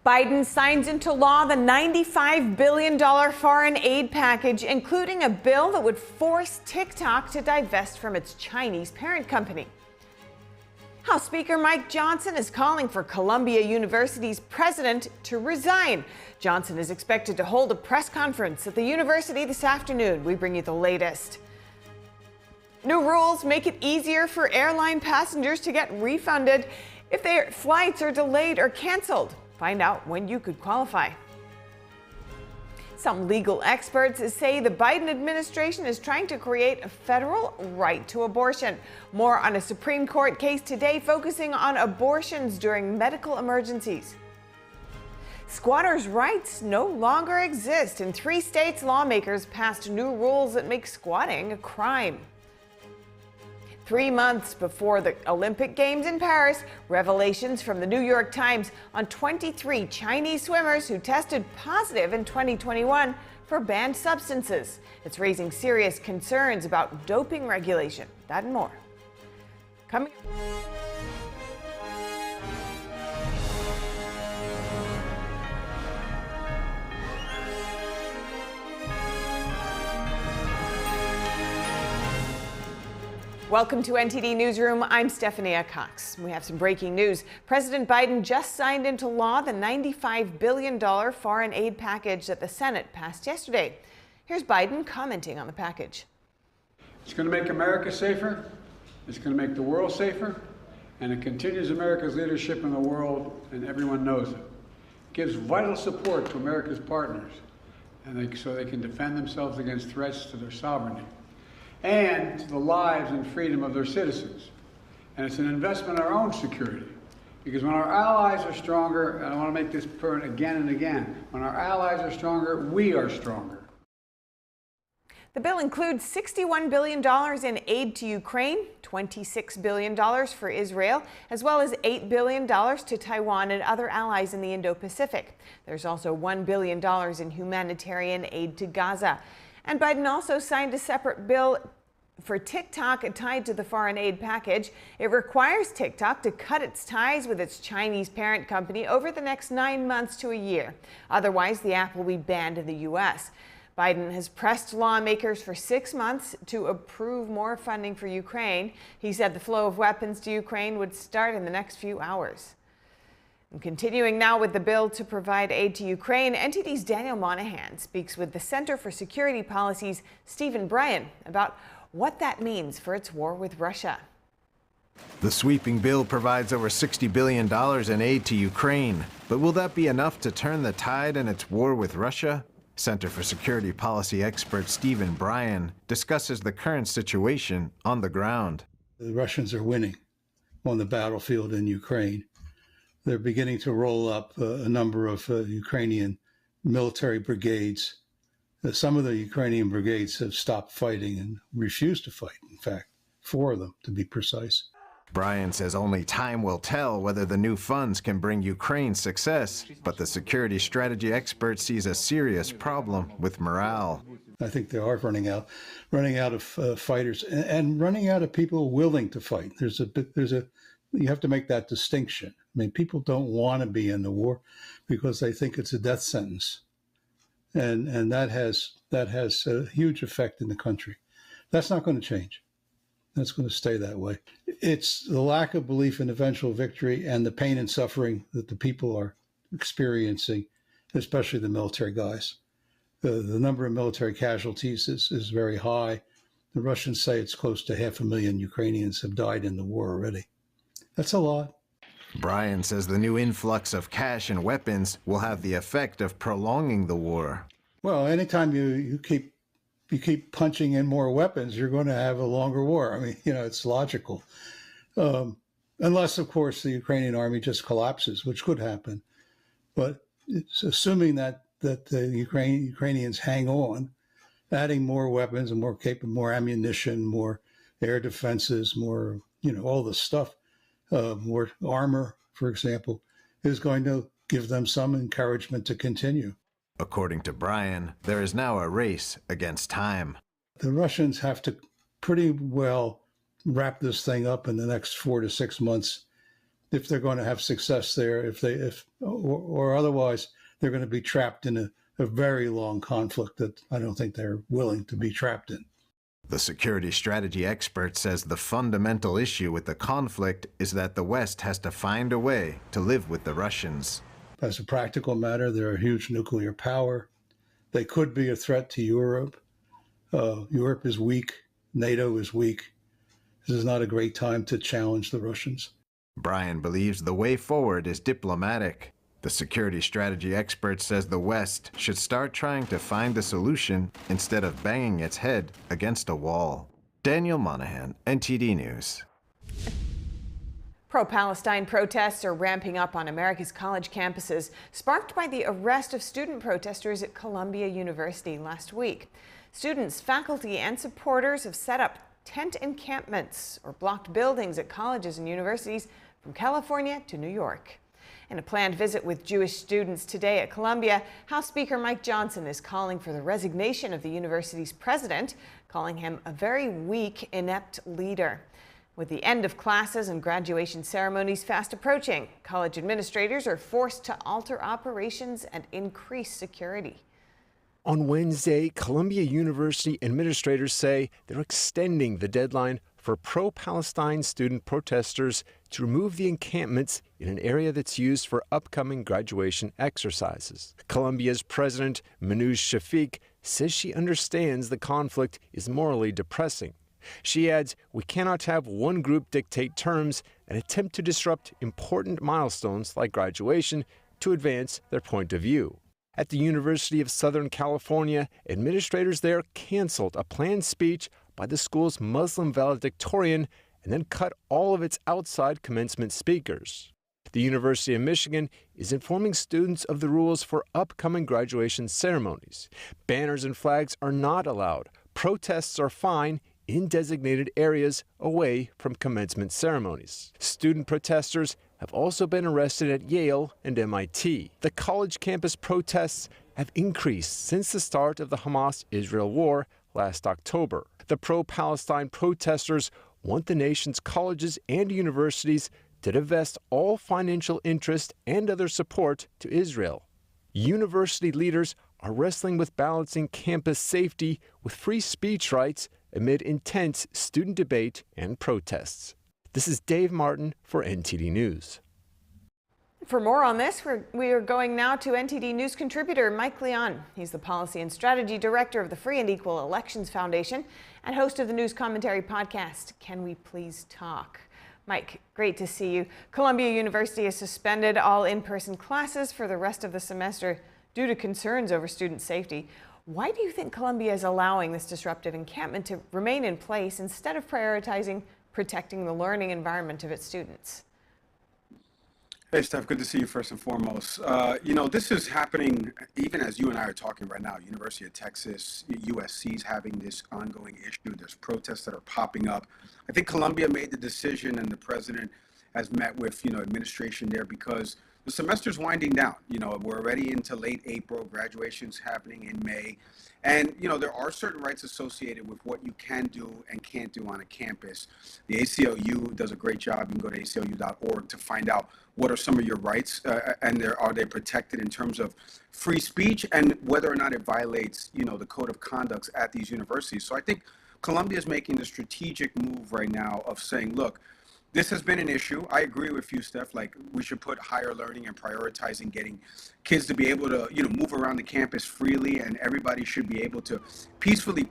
Biden signs into law the $95 billion foreign aid package, including a bill that would force TikTok to divest from its Chinese parent company. House Speaker Mike Johnson is calling for Columbia University's president to resign. Johnson is expected to hold a press conference at the university this afternoon. We bring you the latest. New rules make it easier for airline passengers to get refunded if their flights are delayed or canceled. Find out when you could qualify. Some legal experts say the Biden administration is trying to create a federal right to abortion. More on a Supreme Court case today focusing on abortions during medical emergencies. Squatters' rights no longer exist. In 3 states, lawmakers passed new rules that make squatting a crime. 3 months before the Olympic Games in Paris, revelations from the New York Times on 23 Chinese swimmers who tested positive in 2021 for banned substances. It's raising serious concerns about doping regulation. That and more. Coming Welcome to NTD Newsroom. I'm Stephanie Cox. We have some breaking news. President Biden just signed into law the $95 billion foreign aid package that the Senate passed yesterday. Here's Biden commenting on the package. It's going to make America safer. It's going to make the world safer. And it continues America's leadership in the world, and everyone knows it. It gives vital support to America's partners, and so they can defend themselves against threats to their sovereignty and to the lives and freedom of their citizens. And it's an investment in our own security. Because when our allies are stronger, and I want to make this point again and again, when our allies are stronger, we are stronger. The bill includes $61 billion in aid to Ukraine, $26 billion for Israel, as well as $8 billion to Taiwan and other allies in the Indo-Pacific. There's also $1 billion in humanitarian aid to Gaza. And Biden also signed a separate bill for TikTok tied to the foreign aid package. It requires TikTok to cut its ties with its Chinese parent company over the next 9 months to a year. Otherwise, the app will be banned in the U.S. Biden has pressed lawmakers for 6 months to approve more funding for Ukraine. He said the flow of weapons to Ukraine would start in the next few hours. And continuing now with the bill to provide aid to Ukraine, NTD's Daniel Monahan speaks with the Center for Security Policy's Stephen Bryan about what that means for its war with Russia. The sweeping bill provides over $60 billion in aid to Ukraine. But will that be enough to turn the tide in its war with Russia? Center for Security Policy expert Stephen Bryan discusses the current situation on the ground. The Russians are winning on the battlefield in Ukraine. They're beginning to roll up a number of Ukrainian military brigades. Some of the Ukrainian brigades have stopped fighting and refused to fight, in fact, 4 of them, to be precise. Bryan says only time will tell whether the new funds can bring Ukraine success, but the security strategy expert sees a serious problem with morale. I think they are running out of fighters and running out of people willing to fight. You have to make that distinction. I mean, people don't want to be in the war because they think it's a death sentence, and that has a huge effect in the country. That's not going to change. That's going to stay that way. It's the lack of belief in eventual victory and the pain and suffering that the people are experiencing, especially the military guys. The number of military casualties is very high. The Russians say it's close to 500,000 Ukrainians have died in the war already. That's a lot. Bryan says the new influx of cash and weapons will have the effect of prolonging the war. Well, anytime you keep punching in more weapons, you're going to have a longer war. I mean, it's logical. Unless, of course, the Ukrainian army just collapses, which could happen. But it's assuming that the Ukrainians hang on, adding more weapons and more ammunition, more air defenses, more, all the stuff. More armor, for example, is going to give them some encouragement to continue. According to Bryan, there is now a race against time. The Russians have to pretty well wrap this thing up in the next 4 to 6 months if they're going to have success there, or otherwise they're going to be trapped in a very long conflict that I don't think they're willing to be trapped in. The security strategy expert says the fundamental issue with the conflict is that the West has to find a way to live with the Russians. As a practical matter, they're a huge nuclear power. They could be a threat to Europe. Europe is weak. NATO is weak. This is not a great time to challenge the Russians. Brian believes the way forward is diplomatic. The security strategy expert says the West should start trying to find a solution instead of banging its head against a wall. Daniel Monahan, NTD News. Pro-Palestine protests are ramping up on America's college campuses, sparked by the arrest of student protesters at Columbia University last week. Students, faculty, and supporters have set up tent encampments or blocked buildings at colleges and universities from California to New York. In a planned visit with Jewish students today at Columbia, House Speaker Mike Johnson is calling for the resignation of the university's president, calling him a very weak, inept leader. With the end of classes and graduation ceremonies fast approaching, college administrators are forced to alter operations and increase security. On Wednesday, Columbia University administrators say they're extending the deadline for pro-Palestine student protesters to remove the encampments in an area that's used for upcoming graduation exercises. Columbia's president, Manoush Shafiq, says she understands the conflict is morally depressing. She adds, "We cannot have one group dictate terms and attempt to disrupt important milestones like graduation to advance their point of view." At the University of Southern California, administrators there canceled a planned speech by the school's Muslim valedictorian and then cut all of its outside commencement speakers. The University of Michigan is informing students of the rules for upcoming graduation ceremonies. Banners and flags are not allowed. Protests are fine in designated areas away from commencement ceremonies. Student protesters have also been arrested at Yale and MIT. The college campus protests have increased since the start of the Hamas-Israel war last October. The pro-Palestine protesters want the nation's colleges and universities to divest all financial interest and other support to Israel. University leaders are wrestling with balancing campus safety with free speech rights amid intense student debate and protests. This is Dave Martin for NTD News. For more on this, we are going now to NTD News contributor Mike Leon. He's the Policy and Strategy Director of the Free and Equal Elections Foundation and host of the news commentary podcast, Can We Please Talk? Mike, great to see you. Columbia University has suspended all in-person classes for the rest of the semester due to concerns over student safety. Why do you think Columbia is allowing this disruptive encampment to remain in place instead of prioritizing protecting the learning environment of its students? Hey, Steph, good to see you first and foremost. This is happening even as you and I are talking right now. University of Texas, USC is having this ongoing issue. There's protests that are popping up. I think Columbia made the decision and the president has met with, administration there because the semester's winding down. We're already into late April, graduation's happening in May. And, there are certain rights associated with what you can do and can't do on a campus. The ACLU does a great job. You can go to aclu.org to find out what are some of your rights and are they protected in terms of free speech and whether or not it violates, the code of conduct at these universities. So I think Columbia is making the strategic move right now of saying, look, this has been an issue. I agree with you, Steph. Like, we should put higher learning and prioritizing getting kids to be able to, move around the campus freely, and everybody should be able to peacefully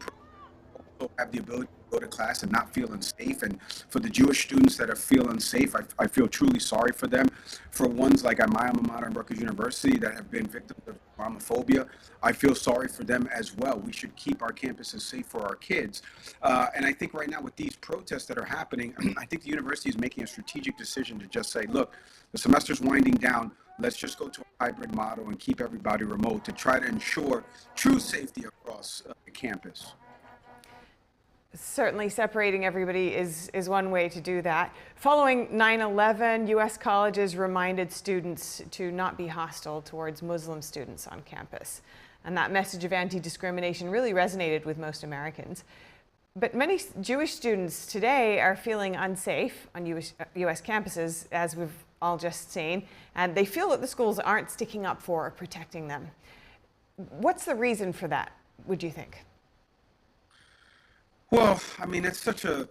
have the ability to go to class and not feel unsafe. And for the Jewish students that are feel unsafe, I feel truly sorry for them. For ones like at my alma mater, Rutgers University, that have been victims of Islamophobia, I feel sorry for them as well. We should keep our campuses safe for our kids. And I think right now with these protests that are happening, I think the university is making a strategic decision to just say, look, the semester's winding down. Let's just go to a hybrid model and keep everybody remote to try to ensure true safety across the campus. Certainly separating everybody is one way to do that. Following 9/11, U.S. colleges reminded students to not be hostile towards Muslim students on campus. And that message of anti-discrimination really resonated with most Americans. But many Jewish students today are feeling unsafe on US campuses, as we've all just seen, and they feel that the schools aren't sticking up for or protecting them. What's the reason for that, would you think? Well, I mean, it's such a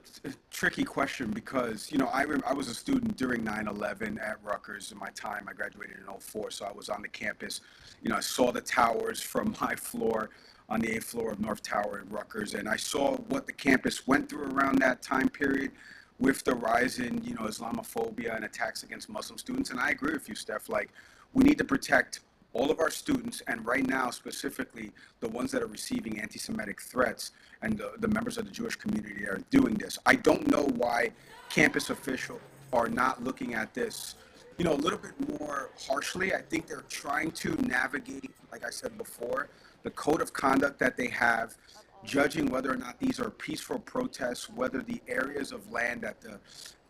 tricky question because, you know, I was a student during 9/11 at Rutgers in my time. I graduated in '04, so I was on the campus. You know, I saw the towers from my floor on the 8th floor of North Tower at Rutgers, and I saw what the campus went through around that time period with the rise in, you know, Islamophobia and attacks against Muslim students. And I agree with you, Steph. Like, we need to protect all of our students, and right now specifically the ones that are receiving anti-Semitic threats, and the members of the Jewish community are doing this. I don't know why campus officials are not looking at this, you know, a little bit more harshly. I think they're trying to navigate, like I said before, the code of conduct that they have, judging whether or not these are peaceful protests, whether the areas of land that the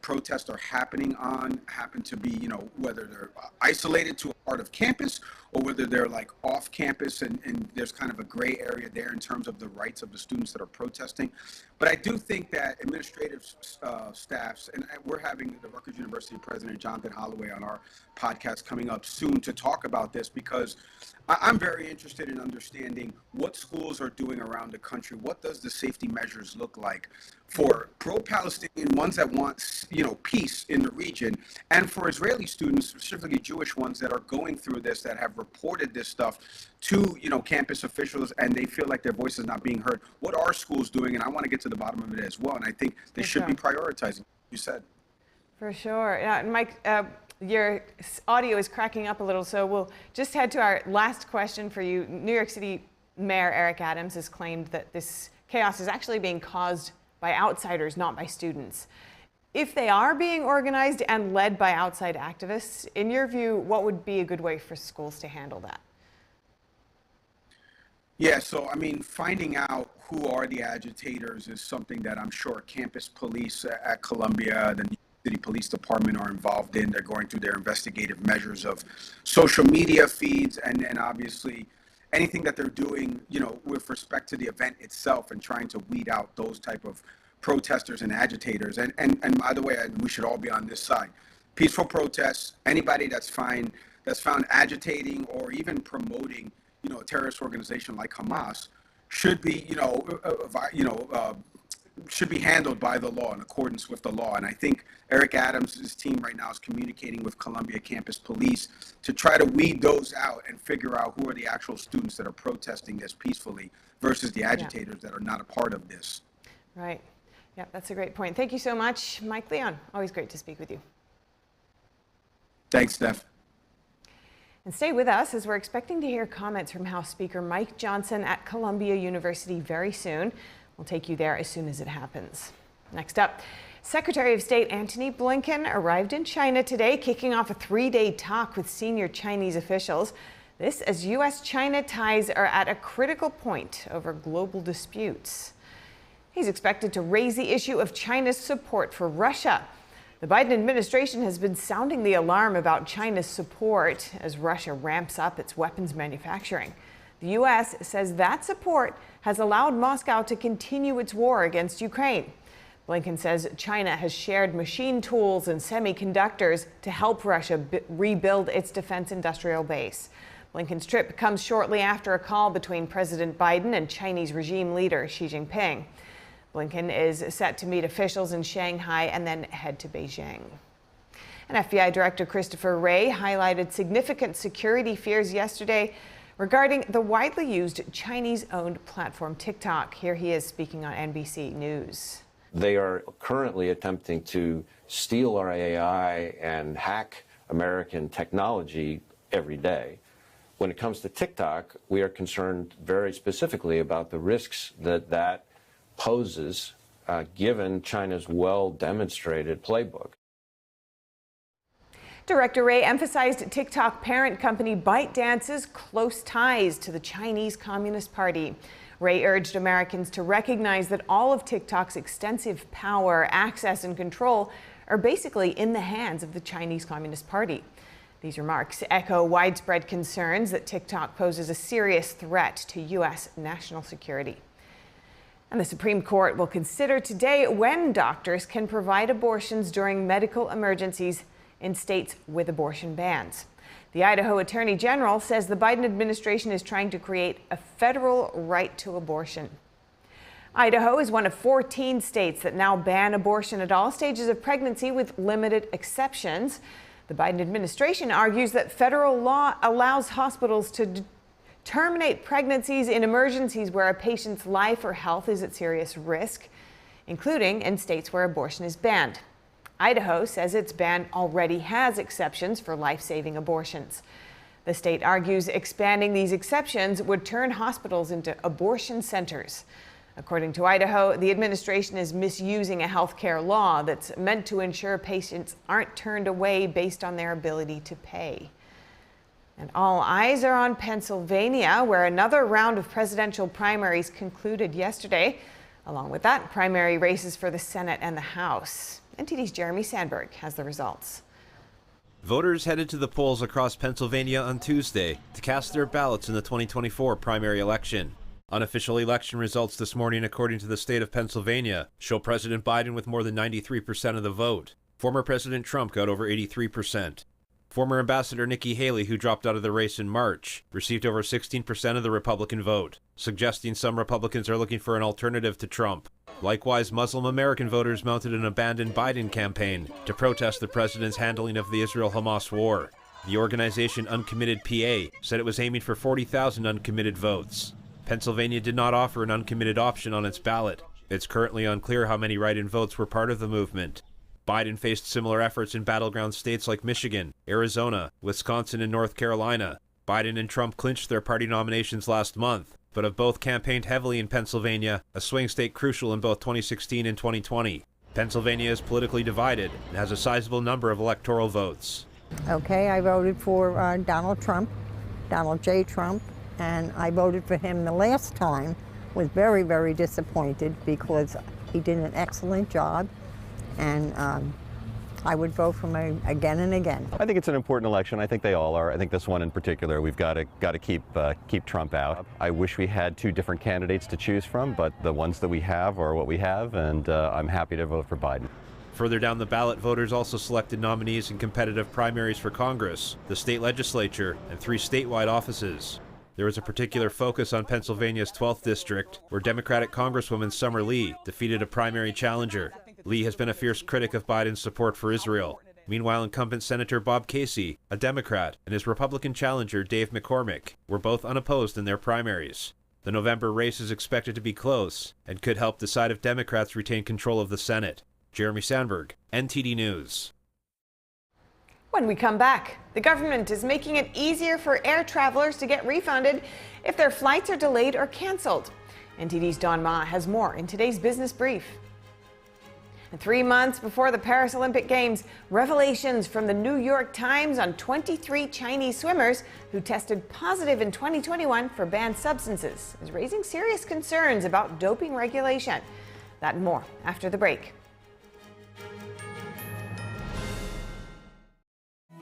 protests are happening on happen to be, you know, whether they're isolated to a part of campus or whether they're like off campus, and there's kind of a gray area there in terms of the rights of the students that are protesting. But I do think that administrative staffs, and we're having the Rutgers University President Jonathan Holloway on our podcast coming up soon to talk about this, because I'm very interested in understanding what schools are doing around the country. What does the safety measures look like for pro-Palestinian ones that want, you know, peace in the region, and for Israeli students, specifically Jewish ones that are going through this, that have reported this stuff to, you know, campus officials, and they feel like their voice is not being heard. What are schools doing? And I want to get to the bottom of it as well. And I think they should be prioritizing, you said. For sure. Mike, your audio is cracking up a little, so we'll just head to our last question for you. New York City Mayor Eric Adams has claimed that this chaos is actually being caused by outsiders, not by students. If they are being organized and led by outside activists, in your view, what would be a good way for schools to handle that? Yeah, so I mean, finding out who are the agitators is something that I'm sure campus police at Columbia, the New York City Police Department are involved in. They're going through their investigative measures of social media feeds and obviously anything that they're doing, you know, with respect to the event itself, and trying to weed out those type of protesters and agitators. And by the way, we should all be on this side. Peaceful protests, anybody that's found agitating or even promoting, you know, a terrorist organization like Hamas should be, should be handled by the law, in accordance with the law. And I think Eric Adams' team right now is communicating with Columbia campus police to try to weed those out and figure out who are the actual students that are protesting this peacefully versus the agitators that are not a part of this. Right. Yeah, that's a great point. Thank you so much, Mike Leon. Always great to speak with you. Thanks, Steph. And stay with us, as we're expecting to hear comments from House Speaker Mike Johnson at Columbia University very soon. We'll take you there as soon as it happens. Next up, Secretary of State Antony Blinken arrived in China today, kicking off a 3-day talk with senior Chinese officials. This as U.S.-China ties are at a critical point over global disputes. He's expected to raise the issue of China's support for Russia. The Biden administration has been sounding the alarm about China's support as Russia ramps up its weapons manufacturing. The U.S. says that support has allowed Moscow to continue its war against Ukraine. Blinken says China has shared machine tools and semiconductors to help Russia rebuild its defense industrial base. Blinken's trip comes shortly after a call between President Biden and Chinese regime leader Xi Jinping. Blinken is set to meet officials in Shanghai and then head to Beijing. And FBI Director Christopher Wray highlighted significant security fears yesterday regarding the widely used Chinese-owned platform TikTok. Here he is speaking on NBC News. They are currently attempting to steal our AI and hack American technology every day. When it comes to TikTok, we are concerned very specifically about the risks that poses given China's well-demonstrated playbook. Director Wray emphasized TikTok parent company ByteDance's close ties to the Chinese Communist Party. Wray urged Americans to recognize that all of TikTok's extensive power, access, and control are basically in the hands of the Chinese Communist Party. These remarks echo widespread concerns that TikTok poses a serious threat to U.S. national security. And the Supreme Court will consider today when doctors can provide abortions during medical emergencies in states with abortion bans. The Idaho Attorney General says the Biden administration is trying to create a federal right to abortion. Idaho is one of 14 states that now ban abortion at all stages of pregnancy with limited exceptions. The Biden administration argues that federal law allows hospitals to terminate pregnancies in emergencies where a patient's life or health is at serious risk, including in states where abortion is banned. Idaho says its ban already has exceptions for life-saving abortions. The state argues expanding these exceptions would turn hospitals into abortion centers. According to Idaho, the administration is misusing a health care law that's meant to ensure patients aren't turned away based on their ability to pay. And all eyes are on Pennsylvania, where another round of presidential primaries concluded yesterday. Along with that, primary races for the Senate and the House. NTD's Jeremy Sandberg has the results. Voters headed to the polls across Pennsylvania on Tuesday to cast their ballots in the 2024 primary election. Unofficial election results this morning, according to the state of Pennsylvania, show President Biden with more than 93% of the vote. Former President Trump got over 83%. Former Ambassador Nikki Haley, who dropped out of the race in March, received over 16% of the Republican vote, suggesting some Republicans are looking for an alternative to Trump. Likewise, Muslim American voters mounted an abandoned Biden campaign to protest the president's handling of the Israel-Hamas war. The organization Uncommitted PA said it was aiming for 40,000 uncommitted votes. Pennsylvania did not offer an uncommitted option on its ballot. It's currently unclear how many write-in votes were part of the movement. Biden faced similar efforts in battleground states like Michigan, Arizona, Wisconsin, and North Carolina. Biden and Trump clinched their party nominations last month, but have both campaigned heavily in Pennsylvania, a swing state crucial in both 2016 and 2020. Pennsylvania is politically divided and has a sizable number of electoral votes. Okay, I voted for Donald J. Trump, and I voted for him the last time. Was very, very disappointed because he did an excellent job. And I would vote for him again and again. I think it's an important election. I think they all are. I think this one in particular, we've got to keep Trump out. I wish we had two different candidates to choose from, but the ones that we have are what we have, and I'm happy to vote for Biden. Further down the ballot, voters also selected nominees in competitive primaries for Congress, the state legislature, and 3 statewide offices. There was a particular focus on Pennsylvania's 12th district, where Democratic Congresswoman Summer Lee defeated a primary challenger. Lee has been a fierce critic of Biden's support for Israel. Meanwhile, incumbent Senator Bob Casey, a Democrat, and his Republican challenger Dave McCormick were both unopposed in their primaries. The November race is expected to be close and could help decide if Democrats retain control of the Senate. Jeremy Sandberg, NTD News. When we come back, the government is making it easier for air travelers to get refunded if their flights are delayed or canceled. NTD's Don Ma has more in today's Business Brief. And 3 months before the Paris Olympic Games, revelations from the New York Times on 23 Chinese swimmers who tested positive in 2021 for banned substances is raising serious concerns about doping regulation. That and more after the break.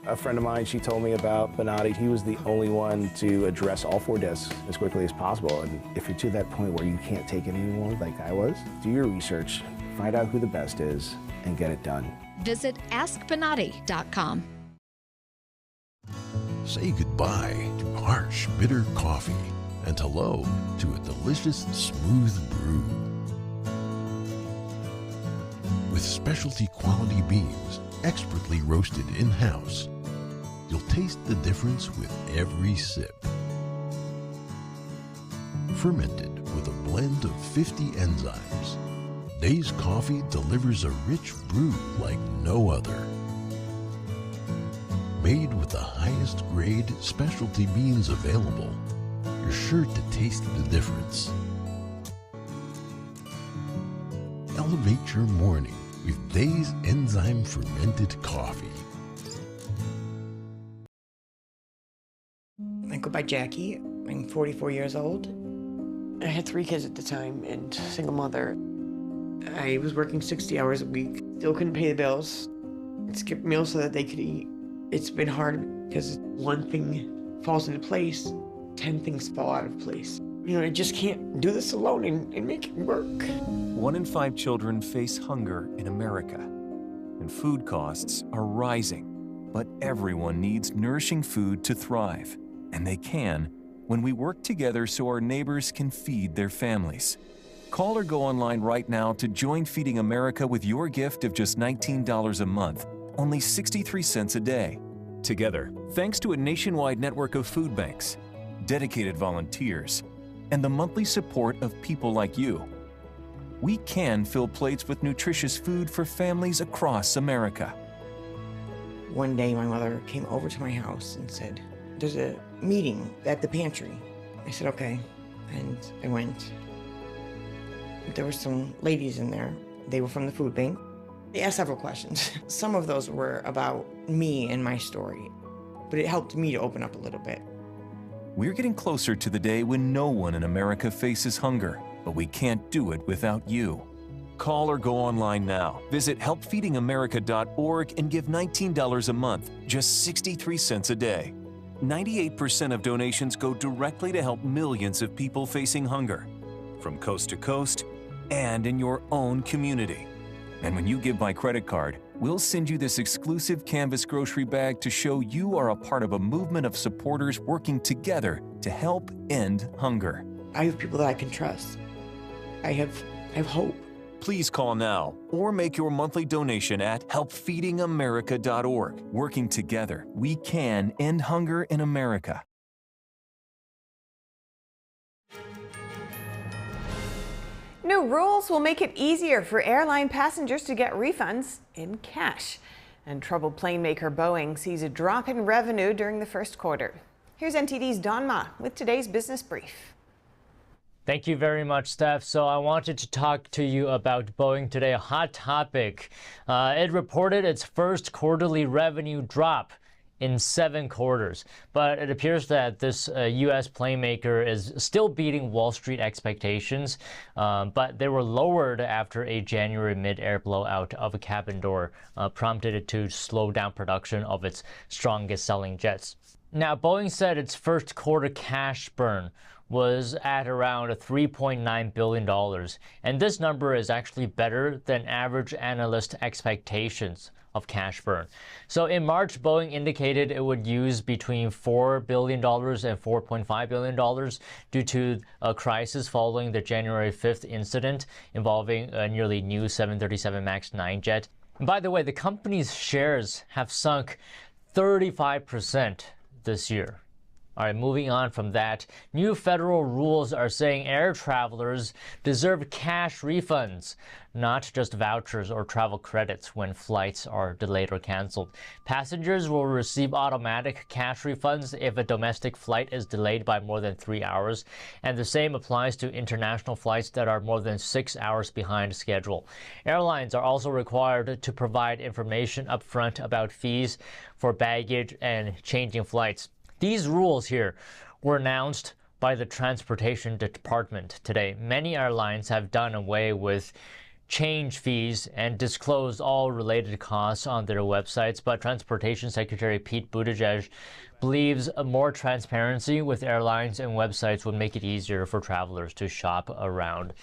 A friend of mine, she told me about Panatti. He was the only one to address all 4 discs as quickly as possible. And if you're to that point where you can't take it anymore, like I was, do your research, find out who the best is, and get it done. Visit AskPanatti.com. Say goodbye to harsh, bitter coffee and hello to a delicious, smooth brew. With specialty quality beans, expertly roasted in-house, you'll taste the difference with every sip. Fermented with a blend of 50 enzymes, Dave's Coffee delivers a rich brew like no other. Made with the highest grade specialty beans available, you're sure to taste the difference. Elevate your morning with Dave's enzyme fermented coffee. I go by Jackie. I'm 44 years old. I had 3 kids at the time and single mother. I was working 60 hours a week. Still couldn't pay the bills. Skipped meals so that they could eat. It's been hard because one thing falls into place, 10 things fall out of place. I just can't do this alone and make it work. 1 in 5 children face hunger in America, and food costs are rising. But everyone needs nourishing food to thrive, and they can when we work together so our neighbors can feed their families. Call or go online right now to join Feeding America with your gift of just $19 a month, only 63 cents a day. Together, thanks to a nationwide network of food banks, dedicated volunteers, and the monthly support of people like you, we can fill plates with nutritious food for families across America. One day my mother came over to my house and said, "There's a meeting at the pantry." I said, "Okay," and I went. There were some ladies in there. They were from the food bank. They asked several questions. Some of those were about me and my story, but it helped me to open up a little bit. We're getting closer to the day when no one in America faces hunger, but we can't do it without you. Call or go online now. Visit helpfeedingamerica.org and give $19 a month, just 63 cents a day. 98% of donations go directly to help millions of people facing hunger, from coast to coast and in your own community. And when you give by credit card, we'll send you this exclusive canvas grocery bag to show you are a part of a movement of supporters working together to help end hunger. I have people that I can trust. I have hope. Please call now or make your monthly donation at helpfeedingamerica.org. Working together, we can end hunger in America. New rules will make it easier for airline passengers to get refunds in cash. And troubled plane maker Boeing sees a drop in revenue during the first quarter. Here's NTD's Don Ma with today's business brief. Thank you very much, Steph. So I wanted to talk to you about Boeing today, a hot topic. It reported its first quarterly revenue drop in 7 quarters. But it appears that this U.S. plane maker is still beating Wall Street expectations, but they were lowered after a January mid-air blowout of a cabin door prompted it to slow down production of its strongest selling jets. Now, Boeing said its first quarter cash burn was at around $3.9 billion. And this number is actually better than average analyst expectations of cash burn. So in March, Boeing indicated it would use between $4 billion and $4.5 billion due to a crisis following the January 5th incident involving a nearly new 737 MAX 9 jet. And by the way, the company's shares have sunk 35% this year. All right, moving on from that, new federal rules are saying air travelers deserve cash refunds, not just vouchers or travel credits when flights are delayed or canceled. Passengers will receive automatic cash refunds if a domestic flight is delayed by more than 3 hours, and the same applies to international flights that are more than 6 hours behind schedule. Airlines are also required to provide information upfront about fees for baggage and changing flights. These rules here were announced by the Transportation Department today. Many airlines have done away with change fees and disclosed all related costs on their websites, but Transportation Secretary Pete Buttigieg believes more transparency with airlines and websites would make it easier for travelers to shop around.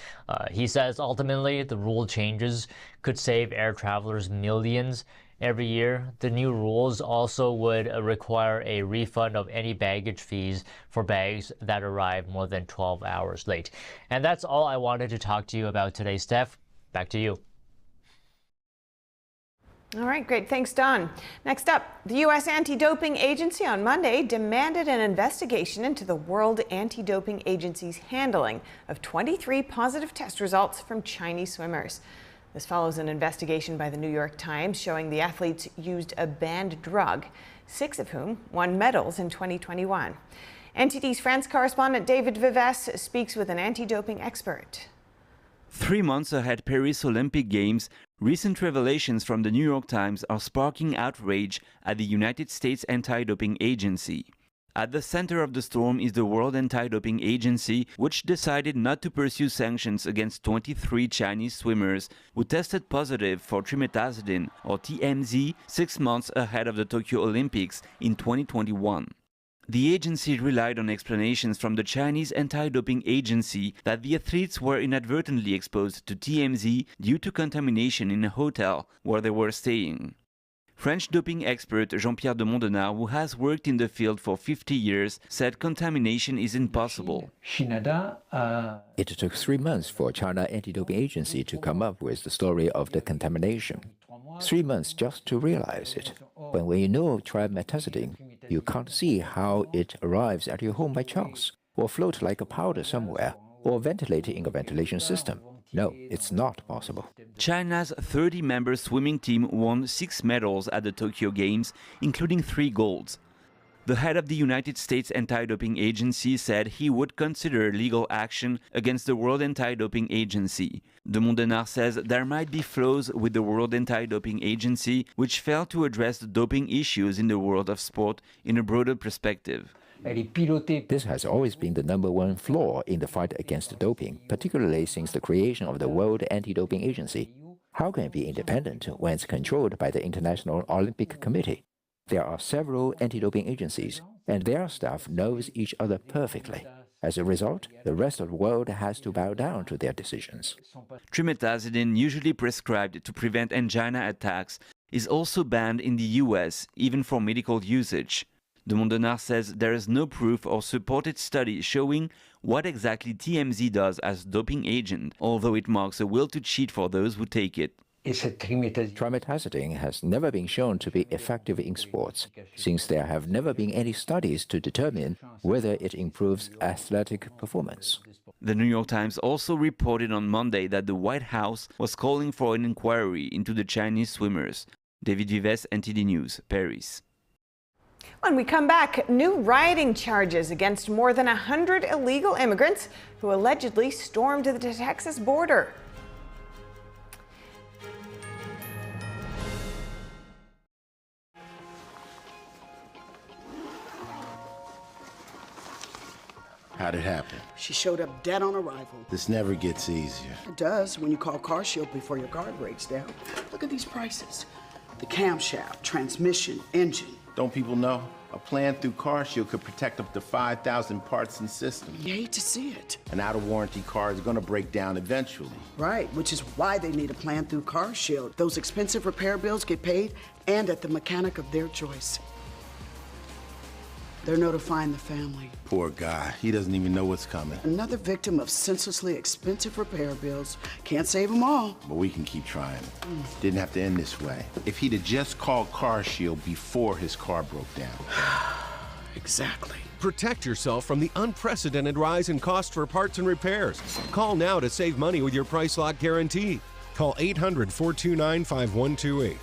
He says ultimately the rule changes could save air travelers millions every year. The new rules also would require a refund of any baggage fees for bags that arrive more than 12 hours late. And that's all I wanted to talk to you about today, Steph. Back to you. All right, great. Thanks, Don. Next up, the U.S. Anti-Doping Agency on Monday demanded an investigation into the World Anti-Doping Agency's handling of 23 positive test results from Chinese swimmers. This follows an investigation by the New York Times showing the athletes used a banned drug, 6 of whom won medals in 2021. NTD's France correspondent David Vives speaks with an anti-doping expert. 3 months ahead Paris Olympic Games, recent revelations from the New York Times are sparking outrage at the United States Anti-Doping Agency. At the center of the storm is the World Anti-Doping Agency, which decided not to pursue sanctions against 23 Chinese swimmers who tested positive for trimetazidine, or TMZ, 6 months ahead of the Tokyo Olympics in 2021. The agency relied on explanations from the Chinese anti-doping agency that the athletes were inadvertently exposed to TMZ due to contamination in a hotel where they were staying. French doping expert Jean-Pierre de Mondenard, who has worked in the field for 50 years, said contamination is impossible. It took 3 months for China Anti-Doping Agency to come up with the story of the contamination. 3 months just to realize it. But when you know trimetazidine, you can't see how it arrives at your home by chance, or float like a powder somewhere, or ventilate in a ventilation system. No, it's not possible. China's 30-member swimming team won 6 medals at the Tokyo Games, including 3 golds. The head of the United States Anti-Doping Agency said he would consider legal action against the World Anti-Doping Agency. De Mondenard says there might be flaws with the World Anti-Doping Agency, which failed to address the doping issues in the world of sport in a broader perspective. This has always been the #1 flaw in the fight against doping, particularly since the creation of the World Anti-Doping Agency. How can it be independent when it's controlled by the International Olympic Committee? There are several anti-doping agencies, and their staff knows each other perfectly. As a result, the rest of the world has to bow down to their decisions. Trimetazidine, usually prescribed to prevent angina attacks, is also banned in the US, even for medical usage. De Mondenard says there is no proof or supported study showing what exactly TMZ does as doping agent, although it marks a will to cheat for those who take it. Trimetazidine has never been shown to be effective in sports, since there have never been any studies to determine whether it improves athletic performance. The New York Times also reported on Monday that the White House was calling for an inquiry into the Chinese swimmers. David Vives, NTD News, Paris. When we come back, new rioting charges against more than 100 illegal immigrants who allegedly stormed the Texas border. How'd it happen? She showed up dead on arrival. This never gets easier. It does when you call CarShield before your car breaks down. Look at these prices. The camshaft, transmission, engine. Don't people know? A plan through CarShield could protect up to 5,000 parts and systems. You hate to see it. An out-of-warranty car is going to break down eventually. Right, which is why they need a plan through CarShield. Those expensive repair bills get paid and at the mechanic of their choice. They're notifying the family. Poor guy. He doesn't even know what's coming. Another victim of senselessly expensive repair bills. Can't save them all. But we can keep trying. Didn't have to end this way. If he'd have just called CarShield before his car broke down. Exactly. Protect yourself from the unprecedented rise in cost for parts and repairs. Call now to save money with your price lock guarantee. Call 800-429-5128.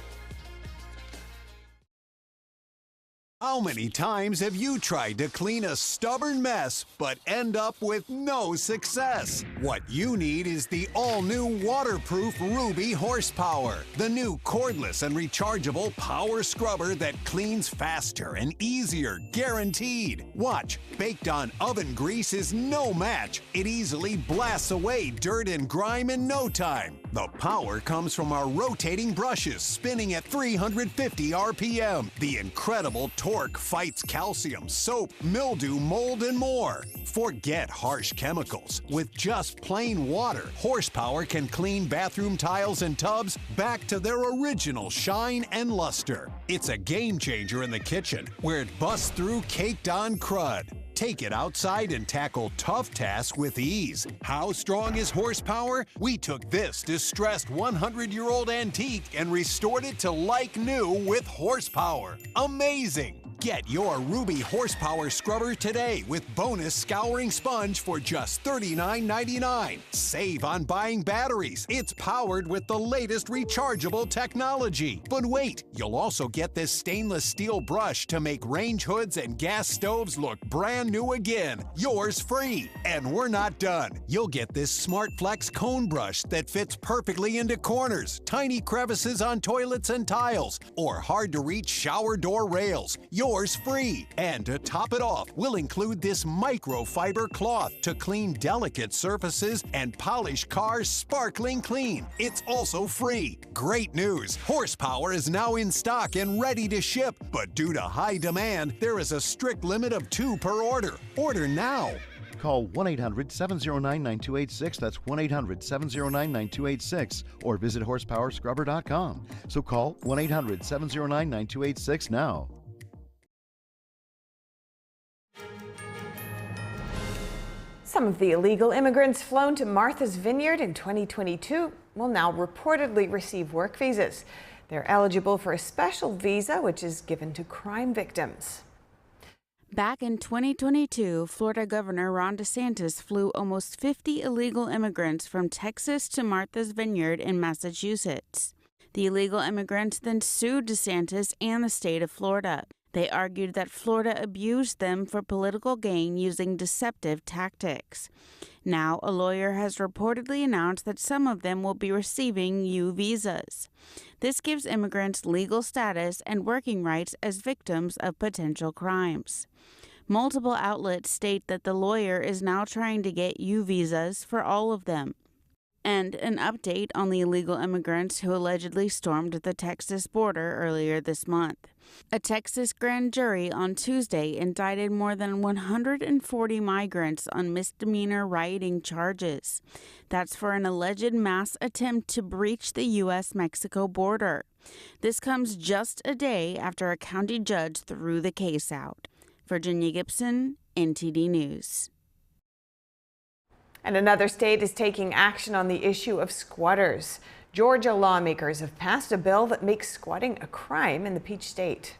How many times have you tried to clean a stubborn mess but end up with no success? What you need is the all-new waterproof Ruby Horsepower, the new cordless and rechargeable power scrubber that cleans faster and easier, guaranteed. Watch, baked on oven grease is no match. It easily blasts away dirt and grime in no time. The power comes from our rotating brushes spinning at 350 RPM. The incredible torque fights calcium, soap, mildew, mold, and more. Forget harsh chemicals. With just plain water, Horsepower can clean bathroom tiles and tubs back to their original shine and luster. It's a game changer in the kitchen, where it busts through caked-on crud. Take it outside and tackle tough tasks with ease. How strong is Horsepower? We took this distressed 100-year-old antique and restored it to like new with Horsepower. Amazing! Get your Ruby Horsepower scrubber today with bonus scouring sponge for just $39.99. Save on buying batteries. It's powered with the latest rechargeable technology. But wait, you'll also get this stainless steel brush to make range hoods and gas stoves look brand new again. Yours free. And we're not done. You'll get this Smart Flex cone brush that fits perfectly into corners, tiny crevices on toilets and tiles, or hard to reach shower door rails. Yours yours free. And to top it off, we'll include this microfiber cloth to clean delicate surfaces and polish cars sparkling clean. It's also free. Great news! Horsepower is now in stock and ready to ship. But due to high demand, there is a strict limit of 2 per order. Order now. Call 1-800-709-9286. That's 1-800-709-9286. Or visit horsepowerscrubber.com. So call 1-800-709-9286 now. Some of the illegal immigrants flown to Martha's Vineyard in 2022 will now reportedly receive work visas. They're eligible for a special visa, which is given to crime victims. Back in 2022, Florida Governor Ron DeSantis flew almost 50 illegal immigrants from Texas to Martha's Vineyard in Massachusetts. The illegal immigrants then sued DeSantis and the state of Florida. They argued that Florida abused them for political gain using deceptive tactics. Now, a lawyer has reportedly announced that some of them will be receiving U visas. This gives immigrants legal status and working rights as victims of potential crimes. Multiple outlets state that the lawyer is now trying to get U visas for all of them. And an update on the illegal immigrants who allegedly stormed the Texas border earlier this month. A Texas grand jury on Tuesday indicted more than 140 migrants on misdemeanor rioting charges. That's for an alleged mass attempt to breach the U.S.-Mexico border. This comes just a day after a county judge threw the case out. Virginia Gibson, NTD News. And another state is taking action on the issue of squatters. Georgia lawmakers have passed a bill that makes squatting a crime in the Peach State.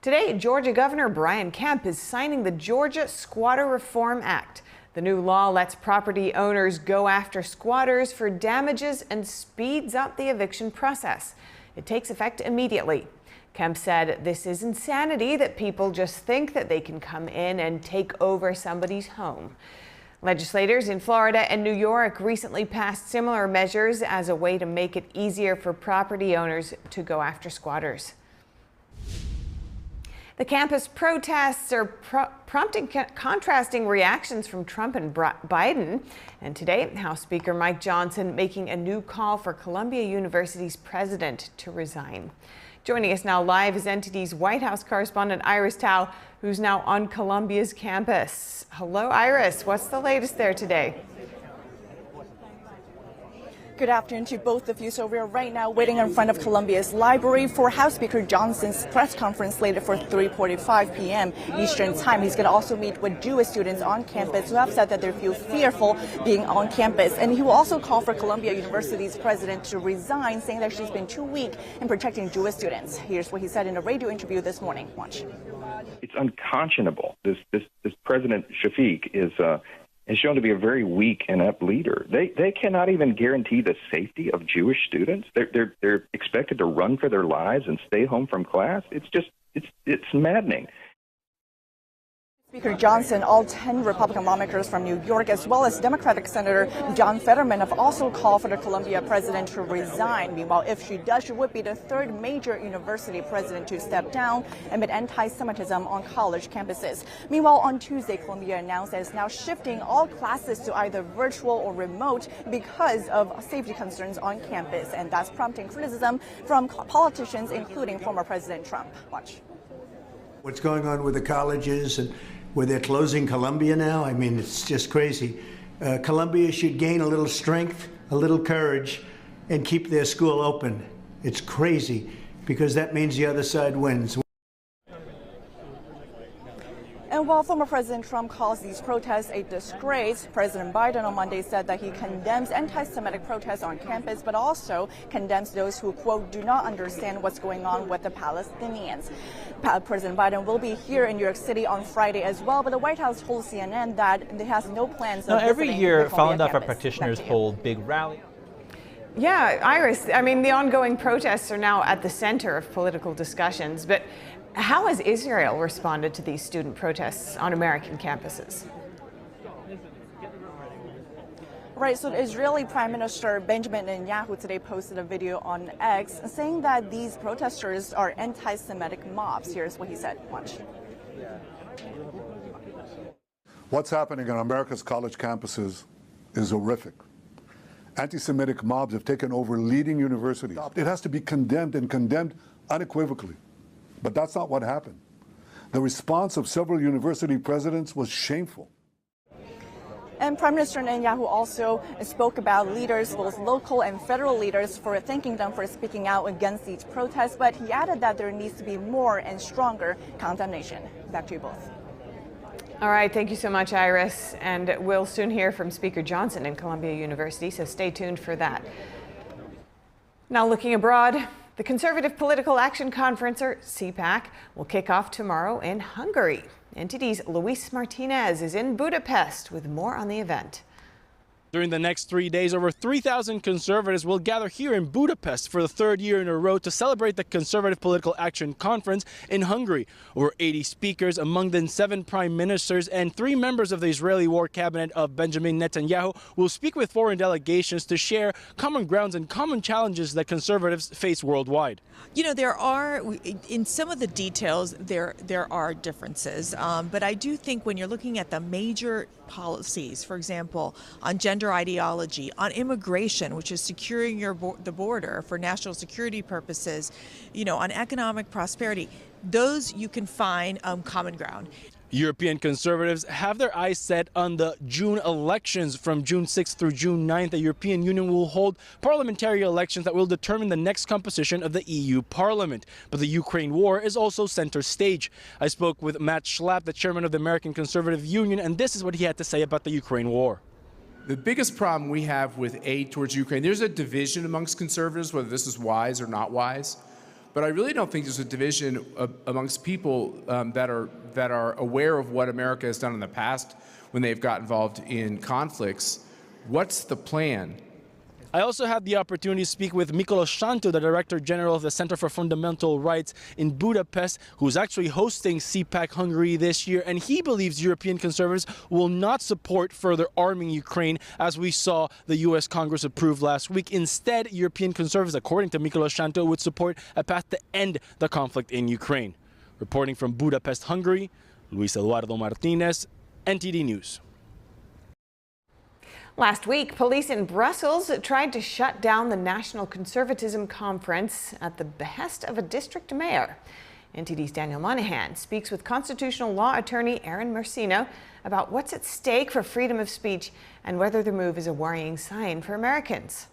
Today, Georgia Governor Brian Kemp is signing the Georgia Squatter Reform Act. The new law lets property owners go after squatters for damages and speeds up the eviction process. It takes effect immediately. Kemp said this is insanity that people just think that they can come in and take over somebody's home. Legislators in Florida and New York recently passed similar measures as a way to make it easier for property owners to go after squatters. The campus protests are prompting contrasting reactions from Trump and Biden. And today, House Speaker Mike Johnson making a new call for Columbia University's president to resign. Joining us now live is NTD's White House correspondent Iris Tao, who's now on Columbia's campus. Hello, Iris. What's the latest there today? Good afternoon to both of you. So we are right now waiting in front of Columbia's library for House Speaker Johnson's press conference slated for 3:45 p.m. Eastern Time. He's going to also meet with Jewish students on campus who have said that they feel fearful being on campus. And he will also call for Columbia University's president to resign, saying that she's been too weak in protecting Jewish students. Here's what he said in a radio interview this morning. Watch. It's unconscionable. This President Shafiq is shown to be a very weak, inept leader. They cannot even guarantee the safety of Jewish students. They're expected to run for their lives and stay home from class. It's maddening. Speaker Johnson, all 10 Republican lawmakers from New York, as well as Democratic Senator John Fetterman, have also called for the Columbia president to resign. Meanwhile, if she does, she would be the third major university president to step down amid anti-Semitism on college campuses. Meanwhile, on Tuesday, Columbia announced that it's now shifting all classes to either virtual or remote because of safety concerns on campus, and that's prompting criticism from politicians, including former President Trump. Watch. What's going on with the colleges and where they're closing Columbia now? I mean, it's just crazy. Columbia should gain a little strength, a little courage, and keep their school open. It's crazy because that means the other side wins. And while former President Trump calls these protests a disgrace, President Biden on Monday said that he condemns anti-Semitic protests on campus, but also condemns those who, quote, do not understand what's going on with the Palestinians. President Biden will be here in New York City on Friday as well, but the White House told CNN that it has no plans of every year, Falun Dafa practitioners hold big rallies. Yeah, Iris, I mean, the ongoing protests are now at the center of political discussions, but how has Israel responded to these student protests on American campuses? Right, so the Israeli Prime Minister Benjamin Netanyahu today posted a video on X saying that these protesters are anti-Semitic mobs. Here's what he said. Watch. What's happening on America's college campuses is horrific. Anti-Semitic mobs have taken over leading universities. It has to be condemned and condemned unequivocally. But that's not what happened. The response of several university presidents was shameful. And Prime Minister Netanyahu also spoke about leaders, both local and federal leaders, for thanking them for speaking out against these protests. But he added that there needs to be more and stronger condemnation. Back to you both. All right, thank you so much, Iris. And we'll soon hear from Speaker Johnson in Columbia University, so stay tuned for that. Now looking abroad, the Conservative Political Action Conference, or CPAC, will kick off tomorrow in Hungary. NTD's Luis Martinez is in Budapest with more on the event. During the next 3 days, over 3,000 conservatives will gather here in Budapest for the third year in a row to celebrate the Conservative Political Action Conference in Hungary. Over 80 speakers, among them 7 prime ministers and 3 members of the Israeli war cabinet of Benjamin Netanyahu, will speak with foreign delegations to share common grounds and common challenges that conservatives face worldwide. You know, there are, in some of the details, there are differences, but I do think when you're looking at the major policies, for example, on gender ideology, on immigration, which is securing the border for national security purposes, you know, on economic prosperity, those you can find common ground. European conservatives have their eyes set on the June elections. From June 6th through June 9th, the European Union will hold parliamentary elections that will determine the next composition of the EU Parliament. But the Ukraine war is also center stage. I spoke with Matt Schlapp, the chairman of the American Conservative Union, and this is what he had to say about the Ukraine war. The biggest problem we have with aid towards Ukraine, there's a division amongst conservatives, whether this is wise or not wise. But I really don't think there's a division amongst people that are aware of what America has done in the past when they've got involved in conflicts. What's the plan? I also had the opportunity to speak with Miklós Sántó, the Director General of the Center for Fundamental Rights in Budapest, who's actually hosting CPAC Hungary this year, and he believes European conservatives will not support further arming Ukraine, as we saw the U.S. Congress approve last week. Instead, European conservatives, according to Miklós Sántó, would support a path to end the conflict in Ukraine. Reporting from Budapest, Hungary, Luis Eduardo Martinez, NTD News. Last week, police in Brussels tried to shut down the National Conservatism Conference at the behest of a district mayor. NTD's Daniel Monahan speaks with constitutional law attorney Aaron Mercino about what's at stake for freedom of speech and whether the move is a worrying sign for Americans.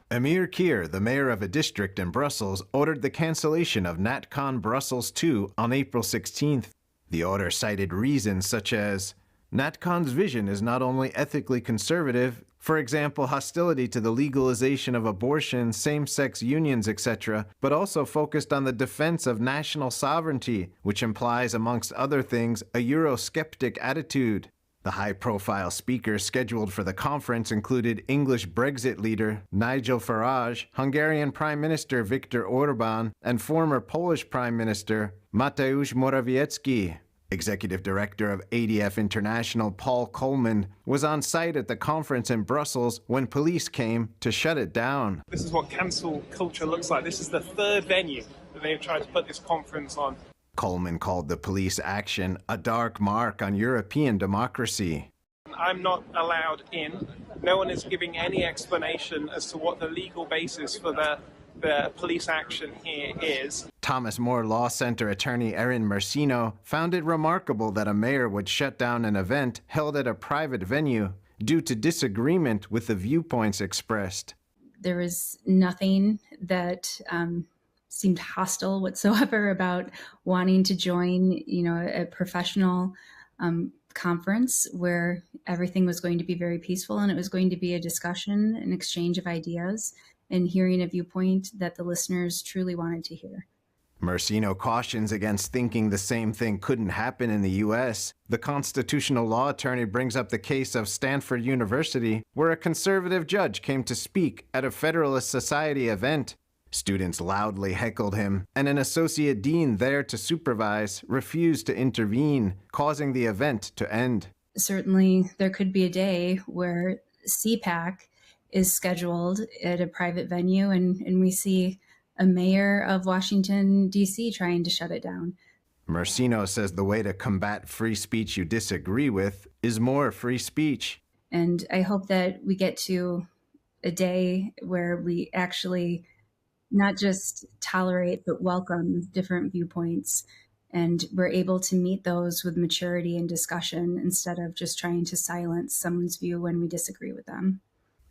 Amir Kir, the mayor of a district in Brussels, ordered the cancellation of NatCon Brussels II on April 16th. The order cited reasons such as NatCon's vision is not only ethically conservative, for example, hostility to the legalization of abortion, same-sex unions, etc., but also focused on the defense of national sovereignty, which implies, amongst other things, a Eurosceptic attitude. The high-profile speakers scheduled for the conference included English Brexit leader Nigel Farage, Hungarian Prime Minister Viktor Orbán, and former Polish Prime Minister Mateusz Morawiecki. Executive Director of ADF International Paul Coleman was on site at the conference in Brussels when police came to shut it down. This is what cancel culture looks like. This is the third venue that they've tried to put this conference on. Coleman called the police action a dark mark on European democracy. I'm not allowed in. No one is giving any explanation as to what the legal basis for the police action here is. Thomas More Law Center attorney Aaron Mercino found it remarkable that a mayor would shut down an event held at a private venue due to disagreement with the viewpoints expressed. There was nothing that seemed hostile whatsoever about wanting to join, a professional conference where everything was going to be very peaceful and it was going to be a discussion, an exchange of ideas, and hearing a viewpoint that the listeners truly wanted to hear. Mercino cautions against thinking the same thing couldn't happen in the U.S. The constitutional law attorney brings up the case of Stanford University, where a conservative judge came to speak at a Federalist Society event. Students loudly heckled him, and an associate dean there to supervise refused to intervene, causing the event to end. certainly there could be a day where CPAC is scheduled at a private venue and we see a mayor of Washington, D.C. trying to shut it down. Mersino says the way to combat free speech you disagree with is more free speech. And I hope that we get to a day where we actually not just tolerate, but welcome different viewpoints. And we're able to meet those with maturity and discussion instead of just trying to silence someone's view when we disagree with them.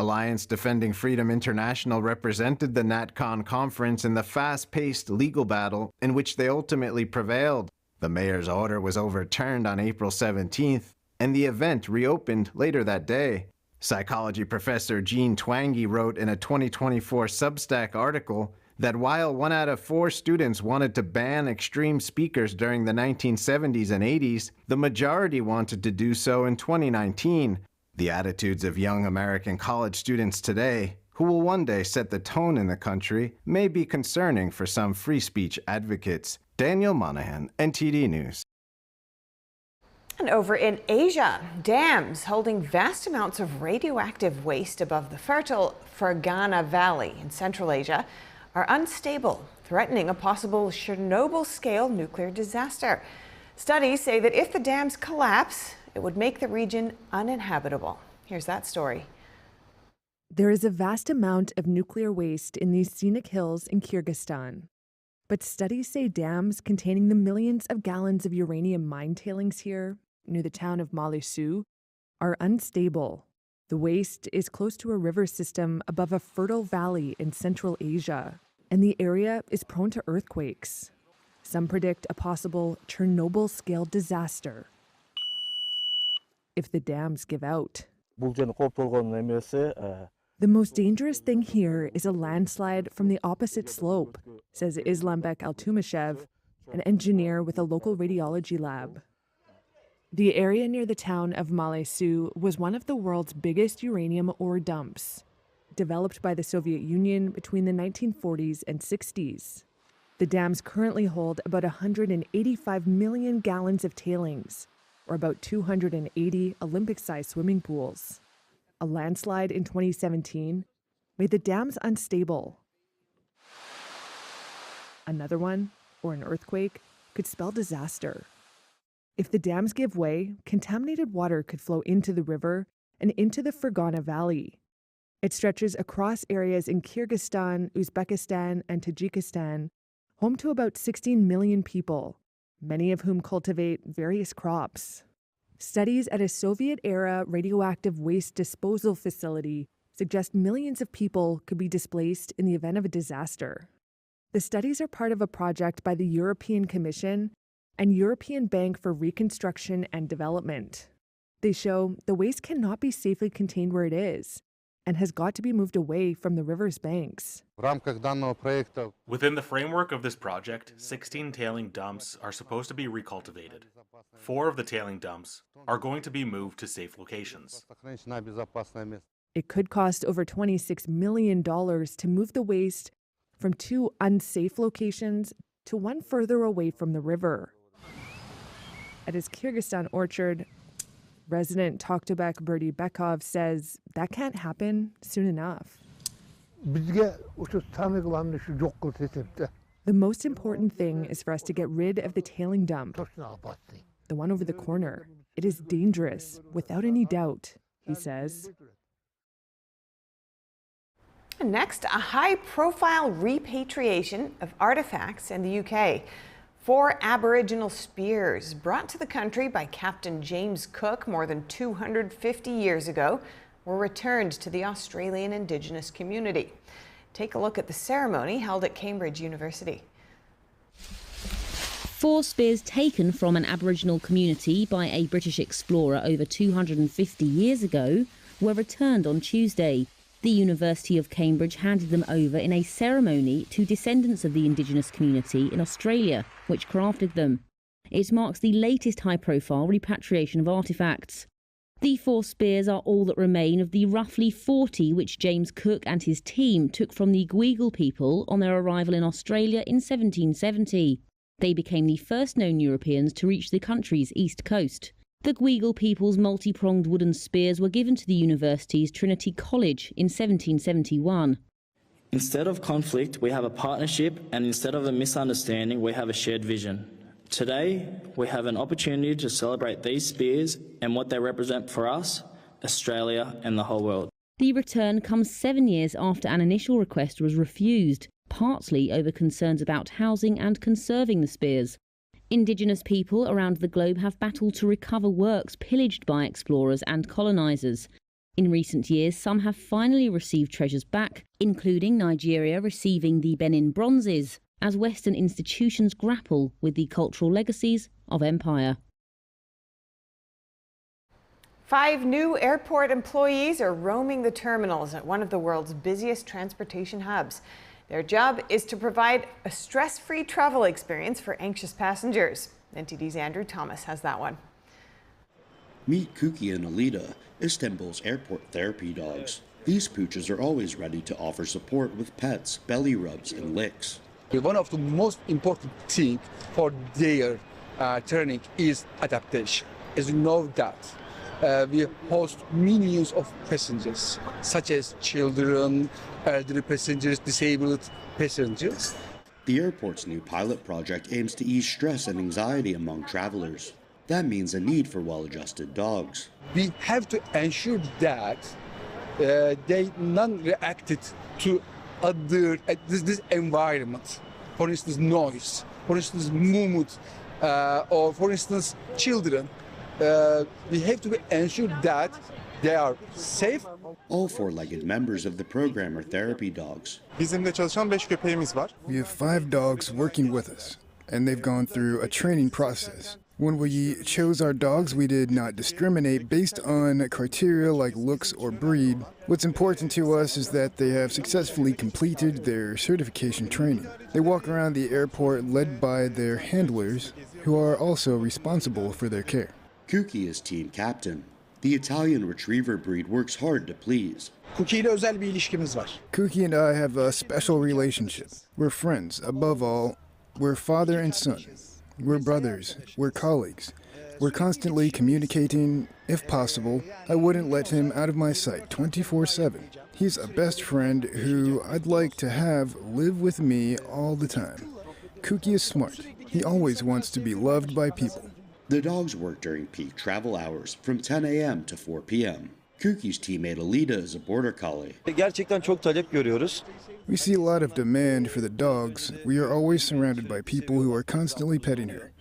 Alliance Defending Freedom International represented the NatCon conference in the fast-paced legal battle in which they ultimately prevailed. The mayor's order was overturned on April 17th, and the event reopened later that day. Psychology professor Jean Twenge wrote in a 2024 Substack article that while 1 out of 4 students wanted to ban extreme speakers during the 1970s and 80s, the majority wanted to do so in 2019. The attitudes of young American college students today, who will one day set the tone in the country, may be concerning for some free speech advocates. Daniel Monahan, NTD News. And over in Asia, dams holding vast amounts of radioactive waste above the fertile Fergana Valley in Central Asia are unstable, threatening a possible Chernobyl-scale nuclear disaster. Studies say that if the dams collapse, it would make the region uninhabitable. Here's that story. There is a vast amount of nuclear waste in these scenic hills in Kyrgyzstan. But studies say dams containing the millions of gallons of uranium mine tailings here, near the town of Malisu, are unstable. The waste is close to a river system above a fertile valley in Central Asia, and the area is prone to earthquakes. Some predict a possible Chernobyl-scale disaster if the dams give out. The most dangerous thing here is a landslide from the opposite slope, says Islambek Altumashev, an engineer with a local radiology lab. The area near the town of Malisu was one of the world's biggest uranium ore dumps, developed by the Soviet Union between the 1940s and 60s. The dams currently hold about 185 million gallons of tailings, or about 280 Olympic-sized swimming pools. A landslide in 2017 made the dams unstable. Another one, or an earthquake, could spell disaster. If the dams give way, contaminated water could flow into the river and into the Fergana Valley. It stretches across areas in Kyrgyzstan, Uzbekistan, and Tajikistan, home to about 16 million people, many of whom cultivate various crops. Studies at a Soviet-era radioactive waste disposal facility suggest millions of people could be displaced in the event of a disaster. The studies are part of a project by the European Commission and European Bank for Reconstruction and Development. They show the waste cannot be safely contained where it is and has got to be moved away from the river's banks. Within the framework of this project, 16 tailing dumps are supposed to be recultivated. 4 of the tailing dumps are going to be moved to safe locations. It could cost over $26 million to move the waste from 2 unsafe locations to one further away from the river. At his Kyrgyzstan orchard, resident Toktobek Berdy Bekov says that can't happen soon enough. The most important thing is for us to get rid of the tailing dump, the one over the corner. It is dangerous, without any doubt, he says. Next, a high-profile repatriation of artifacts in the UK. 4 Aboriginal spears brought to the country by Captain James Cook more than 250 years ago were returned to the Australian Indigenous community. Take a look at the ceremony held at Cambridge University. 4 spears taken from an Aboriginal community by a British explorer over 250 years ago were returned on Tuesday. The University of Cambridge handed them over in a ceremony to descendants of the Indigenous community in Australia, which crafted them. It marks the latest high-profile repatriation of artefacts. The 4 spears are all that remain of the roughly 40 which James Cook and his team took from the Gweagal people on their arrival in Australia in 1770. They became the first known Europeans to reach the country's east coast. The Guigal people's multi-pronged wooden spears were given to the university's Trinity College in 1771. Instead of conflict, we have a partnership, and instead of a misunderstanding, we have a shared vision. Today, we have an opportunity to celebrate these spears and what they represent for us, Australia, and the whole world. The return comes 7 years after an initial request was refused, partly over concerns about housing and conserving the spears. Indigenous people around the globe have battled to recover works pillaged by explorers and colonisers. In recent years, some have finally received treasures back, including Nigeria receiving the Benin bronzes, as Western institutions grapple with the cultural legacies of empire. 5 new airport employees are roaming the terminals at one of the world's busiest transportation hubs. Their job is to provide a stress-free travel experience for anxious passengers. NTD's Andrew Thomas has that one. Meet Kuki and Alida, Istanbul's airport therapy dogs. These pooches are always ready to offer support with pets, belly rubs, and licks. One of the most important things for their training is adaptation. As you know that we host millions of passengers, such as children, elderly passengers, disabled passengers. The airport's new pilot project aims to ease stress and anxiety among travelers. That means a need for well-adjusted dogs. We have to ensure that they non-reacted to other this environment. For instance, noise, for instance, movement, or for instance, children. We have to ensure that they are safe. All 4-legged members of the program are therapy dogs. Bizimle çalışan 5 köpeğimiz var. We have 5 dogs working with us, and they've gone through a training process. When we chose our dogs, we did not discriminate based on criteria like looks or breed. What's important to us is that they have successfully completed their certification training. They walk around the airport led by their handlers, who are also responsible for their care. Kuki is team captain. The Italian retriever breed works hard to please. Kuki ile özel bir ilişkimiz var. Kuki and I have a special relationship. We're friends. Above all, we're father and son. We're brothers. We're colleagues. We're constantly communicating. If possible, I wouldn't let him out of my sight 24/7. He's a best friend who I'd like to have live with me all the time. Kuki is smart. He always wants to be loved by people. The dogs work during peak travel hours from 10 a.m. to 4 p.m. Kuki's teammate Alida is a border collie. Gerçekten çok talep görüyoruz. We see a lot of demand for the dogs. We are always surrounded by people who are constantly petting her.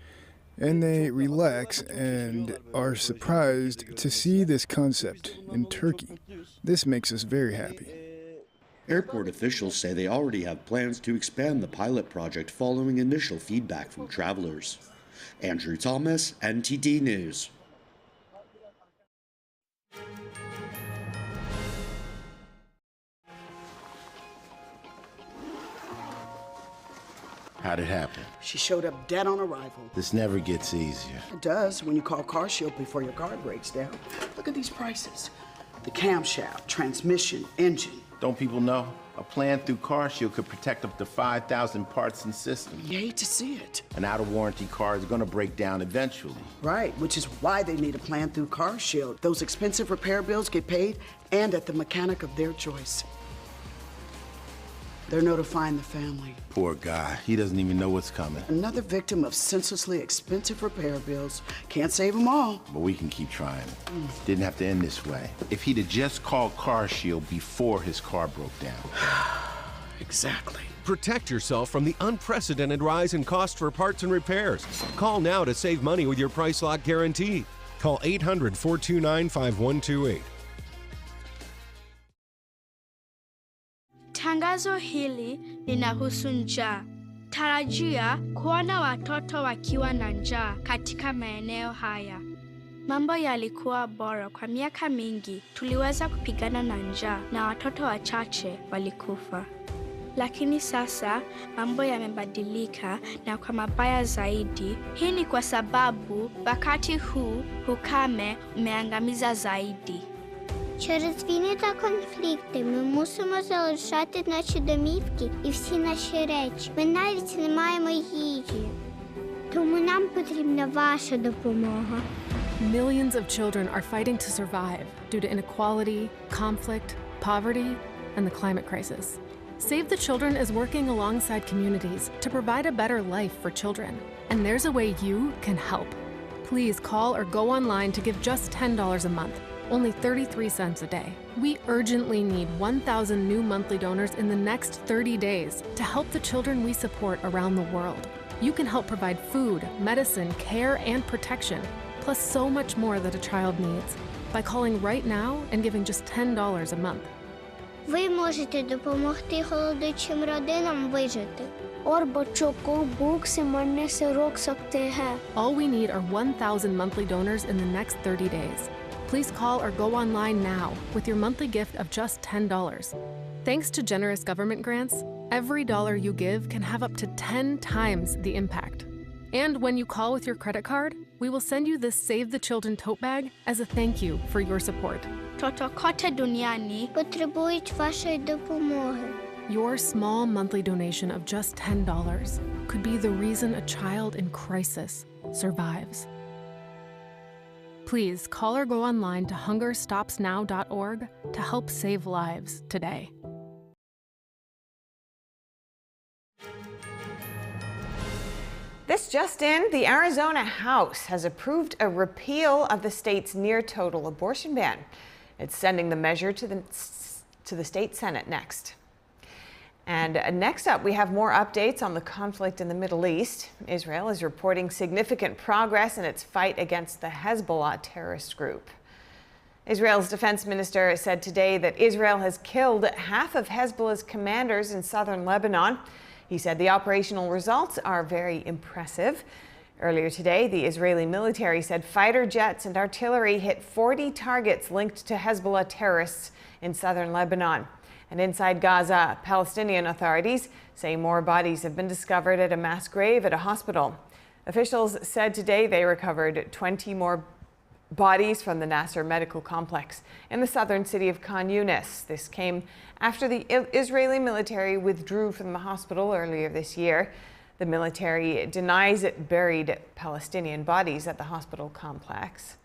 And they relax and are surprised to see this concept in Turkey. This makes us very happy. Airport officials say they already have plans to expand the pilot project following initial feedback from travelers. Andrew Thomas, NTD News. How'd it happen? She showed up dead on arrival. This never gets easier. It does when you call CarShield before your car breaks down. Look at these prices. The camshaft, transmission, engine. Don't people know? A plan through CarShield could protect up to 5,000 parts and systems. You hate to see it. An out-of-warranty car is going to break down eventually. Right, which is why they need a plan through CarShield. Those expensive repair bills get paid and at the mechanic of their choice. They're notifying the family. Poor guy. He doesn't even know what's coming. Another victim of senselessly expensive repair bills. Can't save them all. But we can keep trying. Didn't have to end this way. If he'd have just called CarShield before his car broke down. Exactly. Protect yourself from the unprecedented rise in cost for parts and repairs. Call now to save money with your price lock guarantee. Call 800-429-5128. Tangazo hili linahusu njaa. Tarajia kuona watoto wakiwa na njaa katika maeneo haya. Mambo yalikuwa bora kwa miaka mingi. Tuliweza kupigana na njaa na watoto wachache walikufa. Lakini sasa mambo yamebadilika na kwa mabaya zaidi. Hii ni kwa sababu wakati huu ukame umeangamiza zaidi. Через війни та конфлікти ми мусимо залишати наші домівки і всі наші речі. Ми навіть не маємо їжі. Тому нам потрібна ваша допомога. Millions of children are fighting to survive due to inequality, conflict, poverty, and the climate crisis. Save the Children is working alongside communities to provide a better life for children. And there's a way you can help. Please call or go online to give just $10 a month, only 33 cents a day. We urgently need 1,000 new monthly donors in the next 30 days to help the children we support around the world. You can help provide food, medicine, care, and protection, plus so much more that a child needs, by calling right now and giving just $10 a month. Ви можете допомогти голодуючим родинам вижити. All we need are 1,000 monthly donors in the next 30 days. Please call or go online now with your monthly gift of just $10. Thanks to generous government grants, every dollar you give can have up to 10 times the impact. And when you call with your credit card, we will send you this Save the Children tote bag as a thank you for your support. Toto kote duniani потребують вашої допомоги. Your small monthly donation of just $10 could be the reason a child in crisis survives. Please call or go online to hungerstopsnow.org to help save lives today. This just in, the Arizona House has approved a repeal of the state's near-total abortion ban. It's sending the measure to the state Senate next. And next up, we have more updates on the conflict in the Middle East. Israel is reporting significant progress in its fight against the Hezbollah terrorist group. Israel's defense minister said today that Israel has killed half of Hezbollah's commanders in southern Lebanon. He said the operational results are very impressive. Earlier today, the Israeli military said fighter jets and artillery hit 40 targets linked to Hezbollah terrorists in southern Lebanon. And inside Gaza, Palestinian authorities say more bodies have been discovered at a mass grave at a hospital. Officials said today they recovered 20 more bodies from the Nasser medical complex in the southern city of Khan Yunis. This came after the Israeli military withdrew from the hospital earlier this year. The military denies it buried Palestinian bodies at the hospital complex.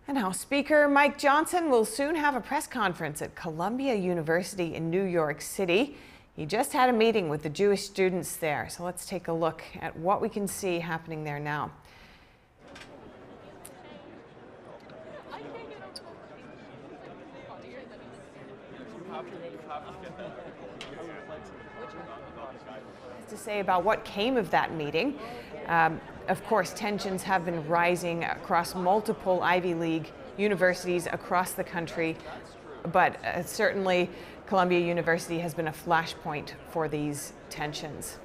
And House Speaker Mike Johnson will soon have a press conference at Columbia University in New York City. He just had a meeting with the Jewish students there. So let's take a look at what we can see happening there now. To say about what came of that meeting. Of course, tensions have been rising across multiple Ivy League universities across the country, but certainly Columbia University has been a flashpoint for these tensions.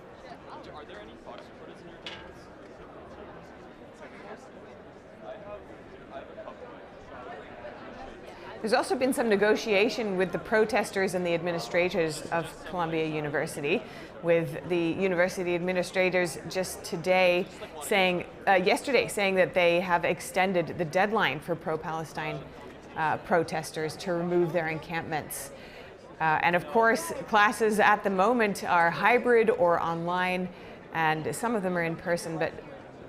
There's also been some negotiation with the protesters and the administrators of Columbia University, with the university administrators just today saying, yesterday saying that they have extended the deadline for pro-Palestine protesters to remove their encampments. And of course, classes at the moment are hybrid or online, and some of them are in person, but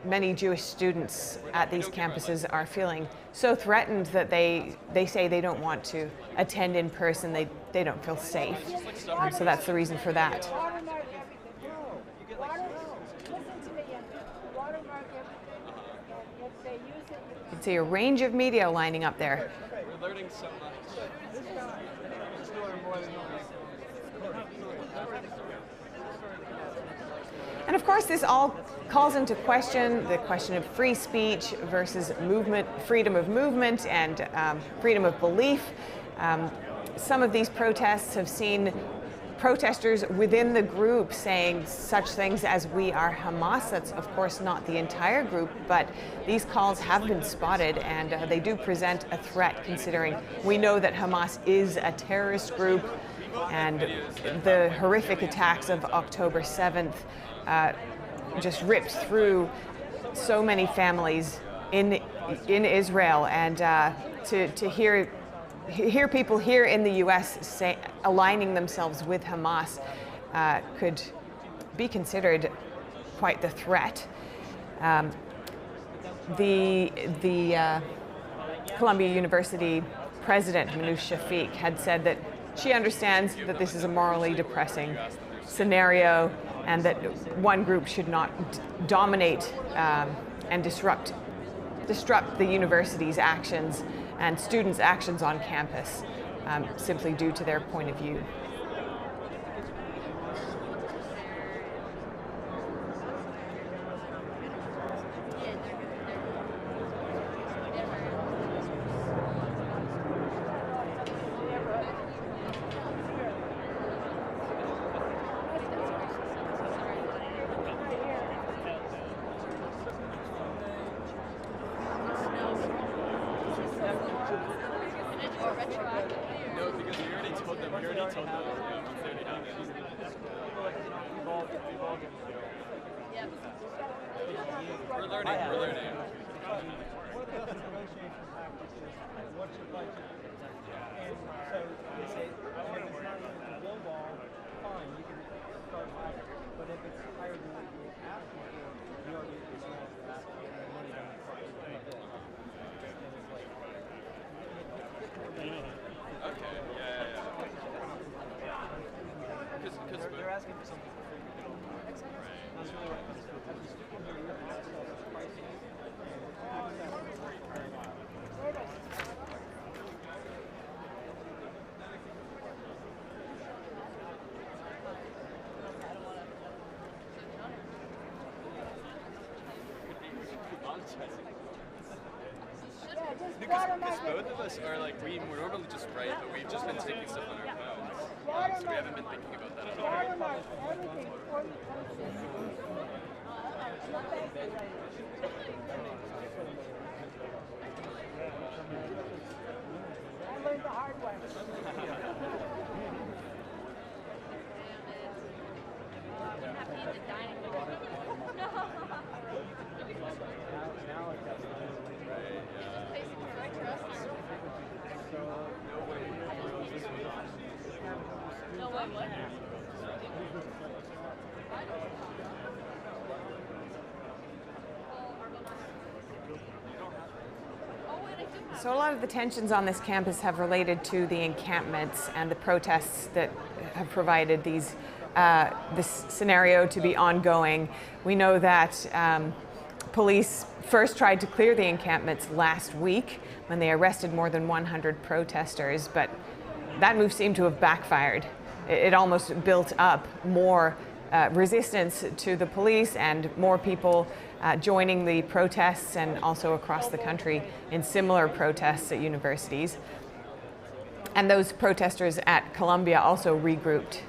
many Jewish students at these campuses are feeling so threatened that they say they don't want to attend in person. They don't feel safe. So that's the reason for that. You can see a range of media lining up there. We're learning so much. And of course, this all calls into question the question of free speech versus movement, freedom of movement and freedom of belief. Some of these protests have seen protesters within the group saying such things as "we are Hamas." That's of course not the entire group, but these calls have been spotted, and they do present a threat, considering we know that Hamas is a terrorist group, and the horrific attacks of October 7th just ripped through so many families in Israel, and to hear people here in the U.S. aligning themselves with Hamas could be considered quite the threat. the Columbia University president, Manoush Shafiq, had said that she understands that this is a morally depressing scenario and that one group should not dominate and disrupt the university's actions and students' actions on campus simply due to their point of view. Because both of us are like, we normally just write, but we've just been taking stuff on our phones. So we haven't been thinking about that at all. I learned the hard way. So a lot of the tensions on this campus have related to the encampments and the protests that have provided this scenario to be ongoing. We know that police first tried to clear the encampments last week when they arrested more than 100 protesters, but that move seemed to have backfired. It almost built up more resistance to the police and more people joining the protests and also across the country in similar protests at universities. And those protesters at Columbia also regrouped.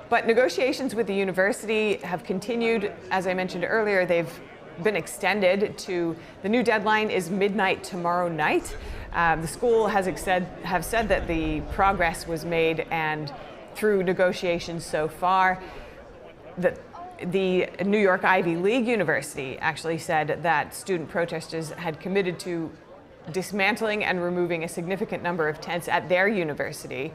But negotiations with the university have continued. As I mentioned earlier, they've been extended to, the new deadline is midnight tomorrow night. The school have said that the progress was made and through negotiations so far. The New York Ivy League University actually said that student protesters had committed to dismantling and removing a significant number of tents at their university.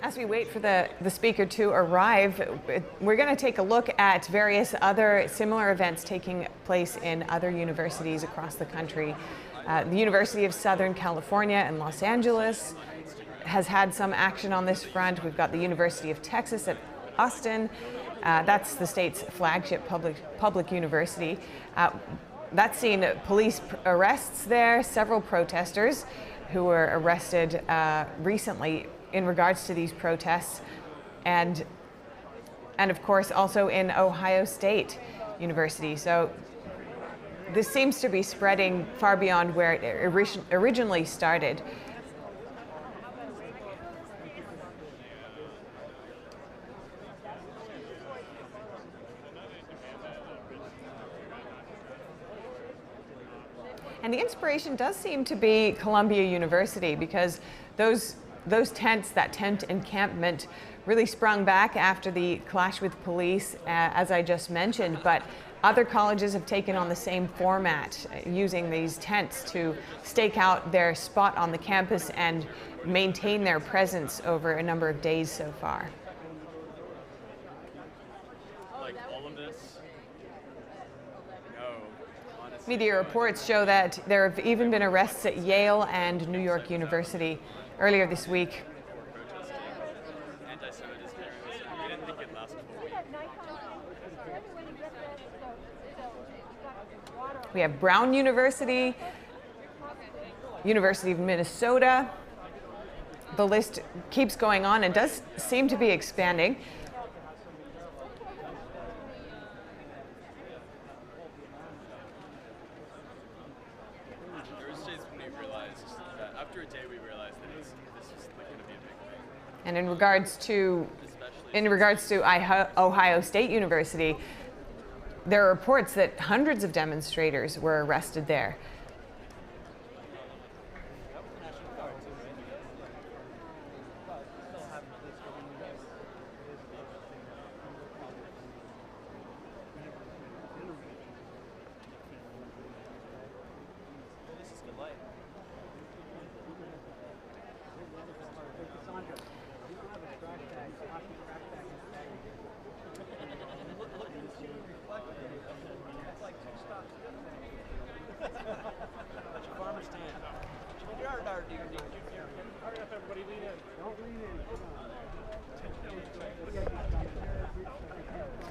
As we wait for the speaker to arrive, we're going to take a look at various other similar events taking place in other universities across the country. The University of Southern California in Los Angeles has had some action on this front. We've got the University of Texas at Austin. That's the state's flagship public university. That's seen police arrests there, several protesters who were arrested recently in regards to these protests, and of course also in Ohio State University. So this seems to be spreading far beyond where it originally started. And the inspiration does seem to be Columbia University, because those tents, that tent encampment, really sprung back after the clash with police, as I just mentioned. But other colleges have taken on the same format, using these tents to stake out their spot on the campus and maintain their presence over a number of days so far. Like all of this? No. Media reports show that there have even been arrests at Yale and New York University earlier this week. Anti-Semitism there. We didn't think it'd last a full week. We have Brown University, University of Minnesota. The list keeps going on and does seem to be expanding. There was days when we realized that after a day we realized that this is like going to be a big thing. And in regards to Ohio State University, there are reports that hundreds of demonstrators were arrested there.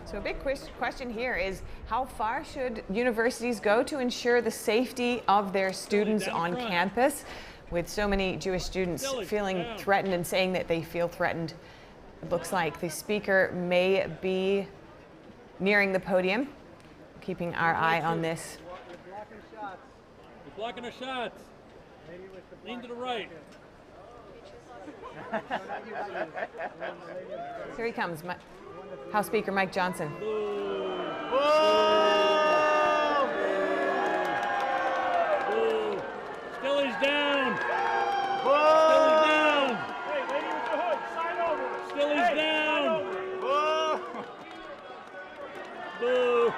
So a big question here is, how far should universities go to ensure the safety of their students on campus, with so many Jewish students feeling threatened and saying that they feel threatened? It looks like the speaker may be nearing the podium, keeping our eye on this. We're blocking our shots. Lean to the right. Here he comes, House Speaker Mike Johnson. Boo. Stilly's down. Stilly's down. Hey, lady with the hood, sign over. Stilly's down. Boo.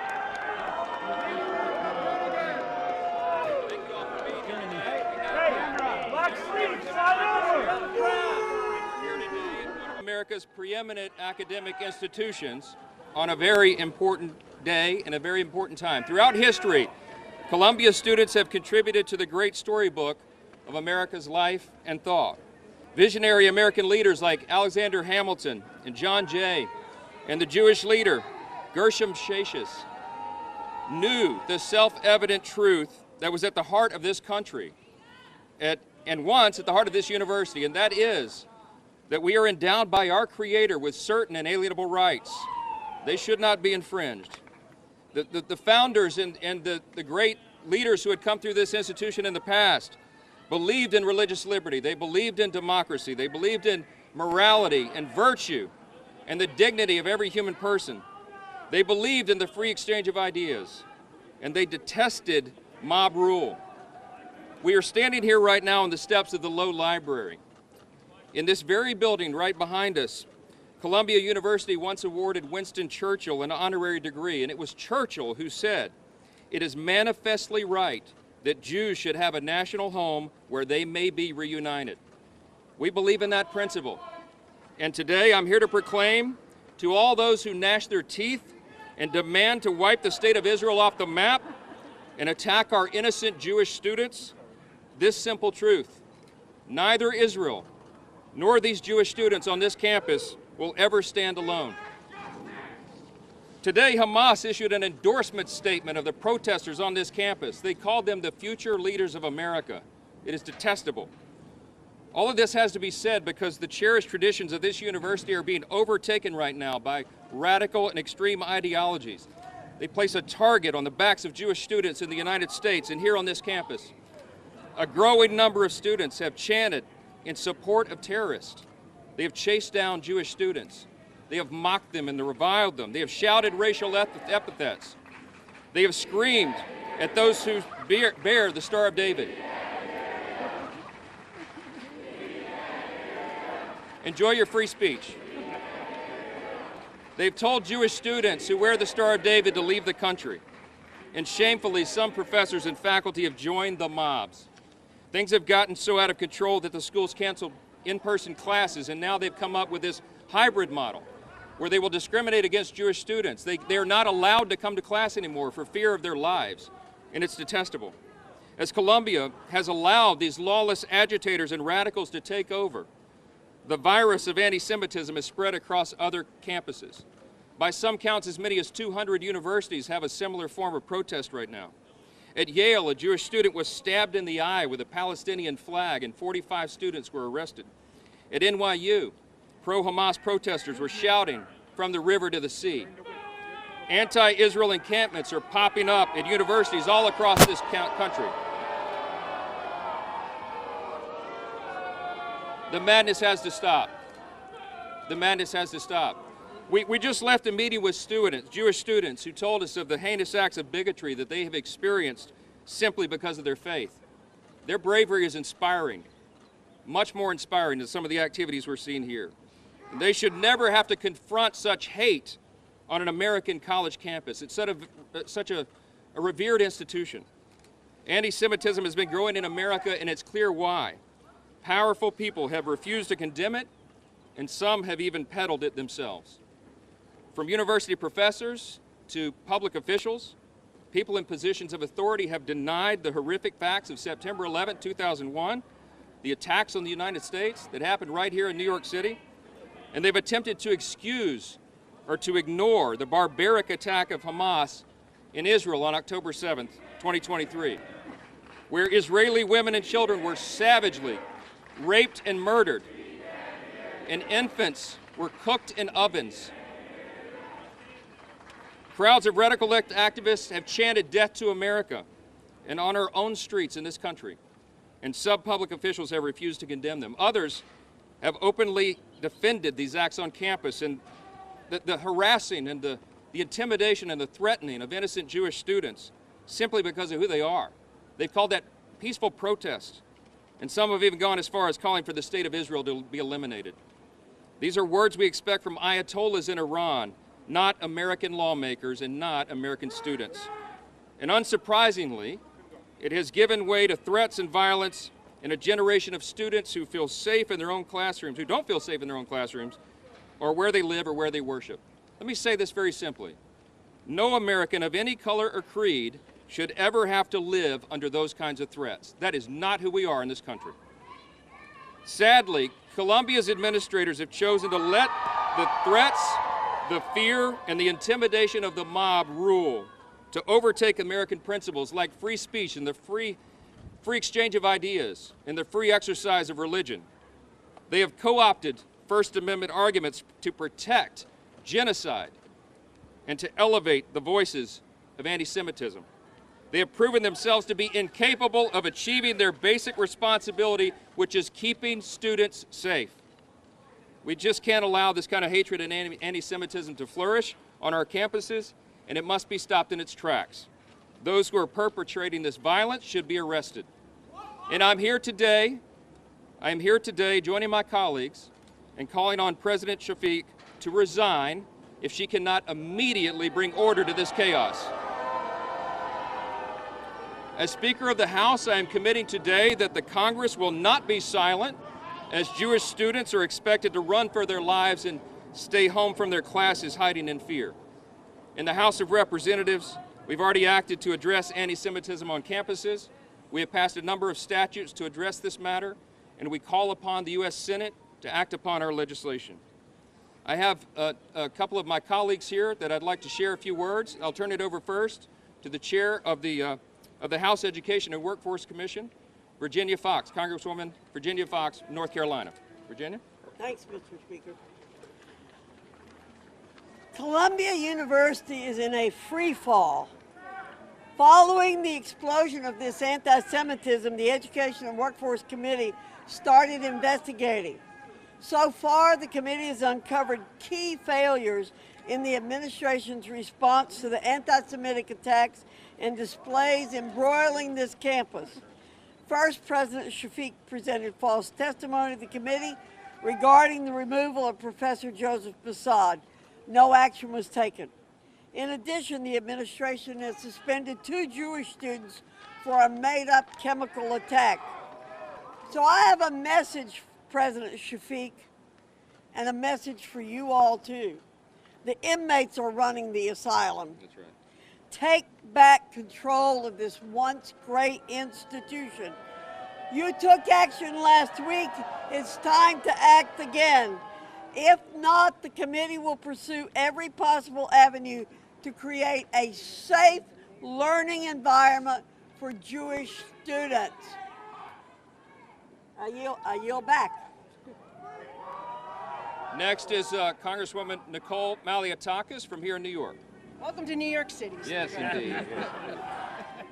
Hey, black sleeve, sign over. America's preeminent academic institutions on a very important day and a very important time. Throughout history, Columbia students have contributed to the great storybook of America's life and thought. Visionary American leaders like Alexander Hamilton and John Jay and the Jewish leader Gershom Shashis knew the self-evident truth that was at the heart of this country and once at the heart of this university, and that is that we are endowed by our Creator with certain inalienable rights. They should not be infringed. The founders and the great leaders who had come through this institution in the past believed in religious liberty. They believed in democracy. They believed in morality and virtue and the dignity of every human person. They believed in the free exchange of ideas, and they detested mob rule. We are standing here right now on the steps of the Low Library. In this very building right behind us, Columbia University once awarded Winston Churchill an honorary degree, and it was Churchill who said, "It is manifestly right that Jews should have a national home where they may be reunited." We believe in that principle. And today I'm here to proclaim to all those who gnash their teeth and demand to wipe the state of Israel off the map and attack our innocent Jewish students this simple truth: neither Israel nor these Jewish students on this campus will ever stand alone. Today, Hamas issued an endorsement statement of the protesters on this campus. They called them the future leaders of America. It is detestable. All of this has to be said because the cherished traditions of this university are being overtaken right now by radical and extreme ideologies. They place a target on the backs of Jewish students in the United States and here on this campus. A growing number of students have chanted in support of terrorists. They have chased down Jewish students. They have mocked them and reviled them. They have shouted racial epithets. They have screamed at those who bear the Star of David. Enjoy your free speech. They've told Jewish students who wear the Star of David to leave the country. And shamefully, some professors and faculty have joined the mobs. Things have gotten so out of control that the schools canceled in-person classes, and now they've come up with this hybrid model where they will discriminate against Jewish students. They are not allowed to come to class anymore for fear of their lives, and it's detestable. As Columbia has allowed these lawless agitators and radicals to take over, the virus of anti-Semitism has spread across other campuses. By some counts, as many as 200 universities have a similar form of protest right now. At Yale, a Jewish student was stabbed in the eye with a Palestinian flag, and 45 students were arrested. At NYU, pro-Hamas protesters were shouting from the river to the sea. Anti-Israel encampments are popping up at universities all across this country. The madness has to stop. The madness has to stop. We just left a meeting with students, Jewish students, who told us of the heinous acts of bigotry that they have experienced simply because of their faith. Their bravery is inspiring, much more inspiring than some of the activities we're seeing here. And they should never have to confront such hate on an American college campus. It's such a revered institution. Anti-Semitism has been growing in America, and it's clear why. Powerful people have refused to condemn it, and some have even peddled it themselves. From university professors to public officials, people in positions of authority have denied the horrific facts of September 11, 2001, the attacks on the United States that happened right here in New York City, and they've attempted to excuse or to ignore the barbaric attack of Hamas in Israel on October 7, 2023, where Israeli women and children were savagely raped and murdered, and infants were cooked in ovens. Crowds of radical activists have chanted death to America and on our own streets in this country, and sub-public officials have refused to condemn them. Others have openly defended these acts on campus, and the harassing and the intimidation and the threatening of innocent Jewish students simply because of who they are. They've called that peaceful protest, and some have even gone as far as calling for the state of Israel to be eliminated. These are words we expect from Ayatollahs in Iran, not American lawmakers and not American students. And unsurprisingly, it has given way to threats and violence in a generation of students who feel safe in their own classrooms, who don't feel safe in their own classrooms, or where they live or where they worship. Let me say this very simply. No American of any color or creed should ever have to live under those kinds of threats. That is not who we are in this country. Sadly, Columbia's administrators have chosen to let the threats, the fear, and the intimidation of the mob rule, to overtake American principles like free speech and the free exchange of ideas and the free exercise of religion. They have co-opted First Amendment arguments to protect genocide and to elevate the voices of anti-Semitism. They have proven themselves to be incapable of achieving their basic responsibility, which is keeping students safe. We just can't allow this kind of hatred and anti-Semitism to flourish on our campuses, and it must be stopped in its tracks. Those who are perpetrating this violence should be arrested. And I'm here today joining my colleagues and calling on President Shafiq to resign if she cannot immediately bring order to this chaos. As Speaker of the House, I am committing today that the Congress will not be silent as Jewish students are expected to run for their lives and stay home from their classes hiding in fear. In the House of Representatives, we've already acted to address anti-Semitism on campuses. We have passed a number of statutes to address this matter, and we call upon the U.S. Senate to act upon our legislation. I have a couple of my colleagues here that I'd like to share a few words. I'll turn it over first to the chair of the House Education and Workforce Commission, Virginia Fox, Congresswoman Virginia Fox, North Carolina. Virginia? Thanks, Mr. Speaker. Columbia University is in a free fall. Following the explosion of this anti-Semitism, the Education and Workforce Committee started investigating. So far, the committee has uncovered key failures in the administration's response to the anti-Semitic attacks and displays embroiling this campus. First, President Shafiq presented false testimony to the committee regarding the removal of Professor Joseph Basad. No action was taken. In addition, the administration has suspended 2 Jewish students for a made-up chemical attack. So I have a message, President Shafiq, and a message for you all too. The inmates are running the asylum. That's right. Take back control of this once great institution. You took action last week. It's time to act again. If not, the committee will pursue every possible avenue to create a safe learning environment for Jewish students. I yield back. Next is Congresswoman Nicole Malliotakis from here in New York. Welcome to New York City. Yes, indeed.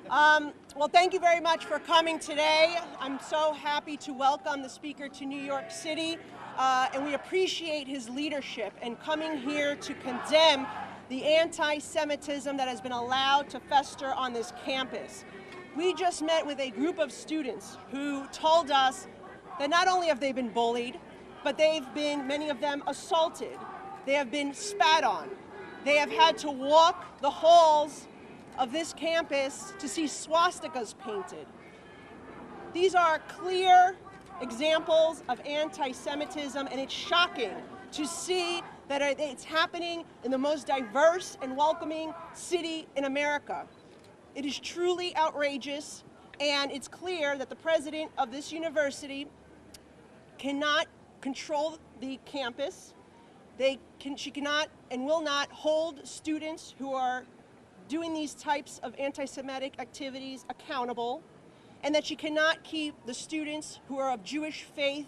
Well, thank you very much for coming today. I'm so happy to welcome the Speaker to New York City, and we appreciate his leadership in coming here to condemn the anti-Semitism that has been allowed to fester on this campus. We just met with a group of students who told us that not only have they been bullied, but they've been, many of them, assaulted. They have been spat on. They have had to walk the halls of this campus to see swastikas painted. These are clear examples of anti-Semitism, and it's shocking to see that it's happening in the most diverse and welcoming city in America. It is truly outrageous, and it's clear that the president of this university cannot control the campus. She cannot and will not hold students who are doing these types of anti-Semitic activities accountable, and that she cannot keep the students who are of Jewish faith,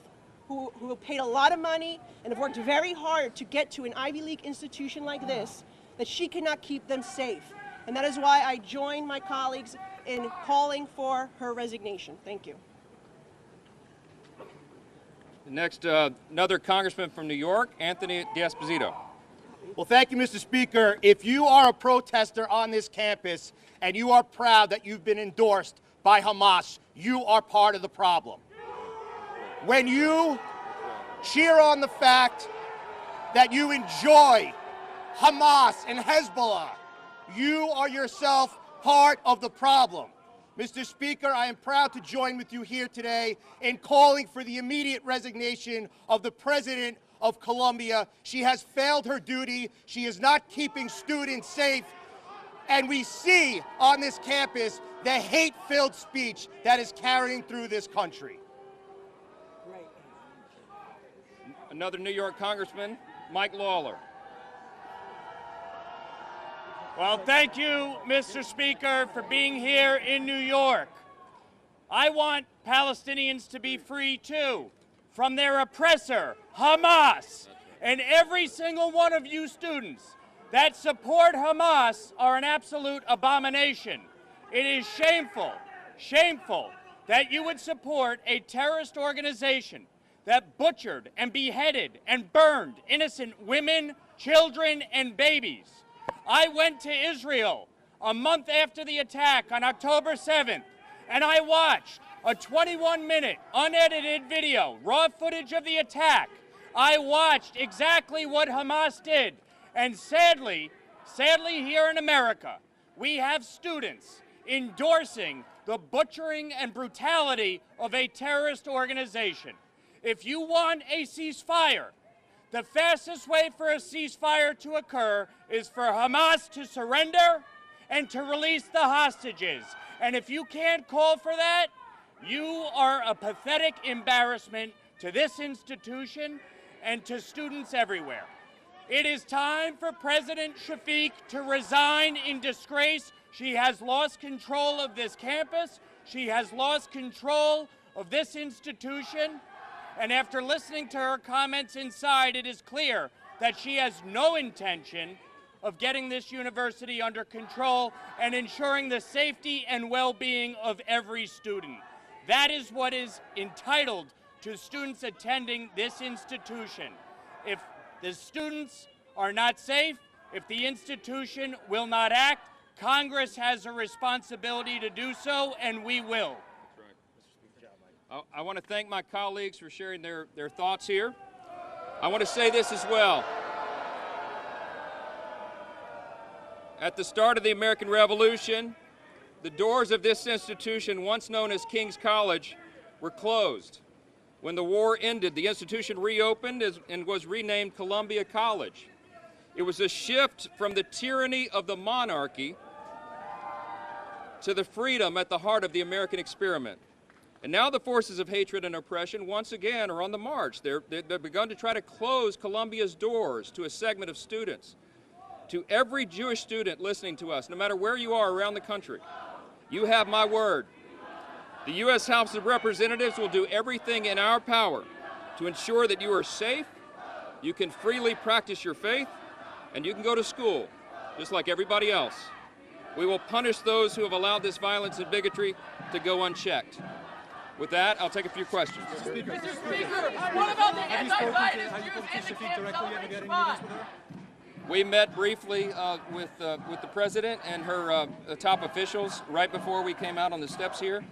who have paid a lot of money and have worked very hard to get to an Ivy League institution like this, that she cannot keep them safe. And that is why I join my colleagues in calling for her resignation. Thank you. Next, another congressman from New York, Anthony D'Esposito. Well, thank you, Mr. Speaker. If you are a protester on this campus and you are proud that you've been endorsed by Hamas, you are part of the problem. When you cheer on the fact that you enjoy Hamas and Hezbollah, you are yourself part of the problem. Mr. Speaker, I am proud to join with you here today in calling for the immediate resignation of the President of Columbia. She has failed her duty. She is not keeping students safe. And we see on this campus the hate-filled speech that is carrying through this country. Another New York congressman, Mike Lawler. Well, thank you, Mr. Speaker, for being here in New York. I want Palestinians to be free, too, from their oppressor, Hamas. And every single one of you students that support Hamas are an absolute abomination. It is shameful, shameful that you would support a terrorist organization that butchered and beheaded and burned innocent women, children, and babies. I went to Israel a month after the attack on October 7th, and I watched a 21-minute unedited video, raw footage of the attack. I watched exactly what Hamas did. And sadly here in America, we have students endorsing the butchering and brutality of a terrorist organization. If you want a ceasefire, the fastest way for a ceasefire to occur is for Hamas to surrender and to release the hostages. And if you can't call for that, you are a pathetic embarrassment to this institution and to students everywhere. It is time for President Shafiq to resign in disgrace. She has lost control of this campus. She has lost control of this institution. And after listening to her comments inside, it is clear that she has no intention of getting this university under control and ensuring the safety and well-being of every student. That is what is entitled to students attending this institution. If the students are not safe, if the institution will not act, Congress has a responsibility to do so, and we will. I want to thank my colleagues for sharing their thoughts here. I want to say this as well. At the start of the American Revolution, the doors of this institution, once known as King's College, were closed. When the war ended, the institution reopened and was renamed Columbia College. It was a shift from the tyranny of the monarchy to the freedom at the heart of the American experiment. And now the forces of hatred and oppression once again are on the march. They've begun to try to close Columbia's doors to a segment of students. To every Jewish student listening to us, no matter where you are around the country, you have my word. The U.S. House of Representatives will do everything in our power to ensure that you are safe, you can freely practice your faith, and you can go to school, just like everybody else. We will punish those who have allowed this violence and bigotry to go unchecked. With that, I'll take a few questions. Mr. Speaker, what about the anti-Zionist Jews in the camp celebrating Shabbat? We met briefly with the president and her top officials right before we came out on the steps here.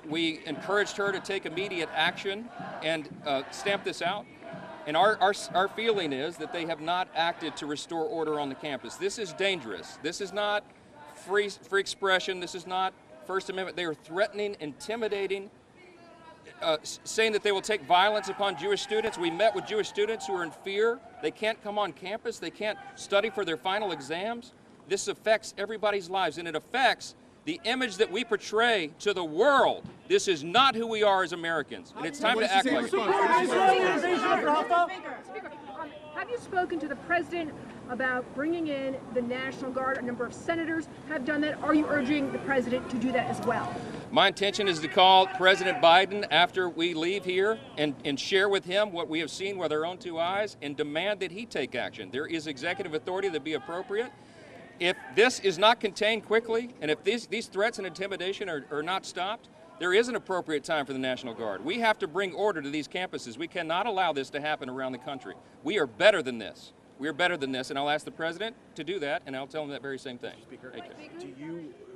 We encouraged her to take immediate action and stamp this out. And our feeling is that they have not acted to restore order on the campus. This is dangerous. This is not free expression. This is not First Amendment. They are threatening, intimidating, saying that they will take violence upon Jewish students. We met with Jewish students who are in fear. They can't come on campus. They can't study for their final exams. This affects everybody's lives, and it affects the image that we portray to the world. This is not who we are as Americans, and it's time to act like it. Speaker, have you spoken to the president about bringing in the National Guard? A number of senators have done that. Are you urging the president to do that as well? My intention is to call President Biden after we leave here and share with him what we have seen with our own two eyes and demand that he take action. There is executive authority that be appropriate. If this is not contained quickly, and if these threats and intimidation are not stopped, there is an appropriate time for the National Guard. We have to bring order to these campuses. We cannot allow this to happen around the country. We are better than this. We are better than this, and I'll ask the president to do that, and I'll tell him that very same thing. Speaker,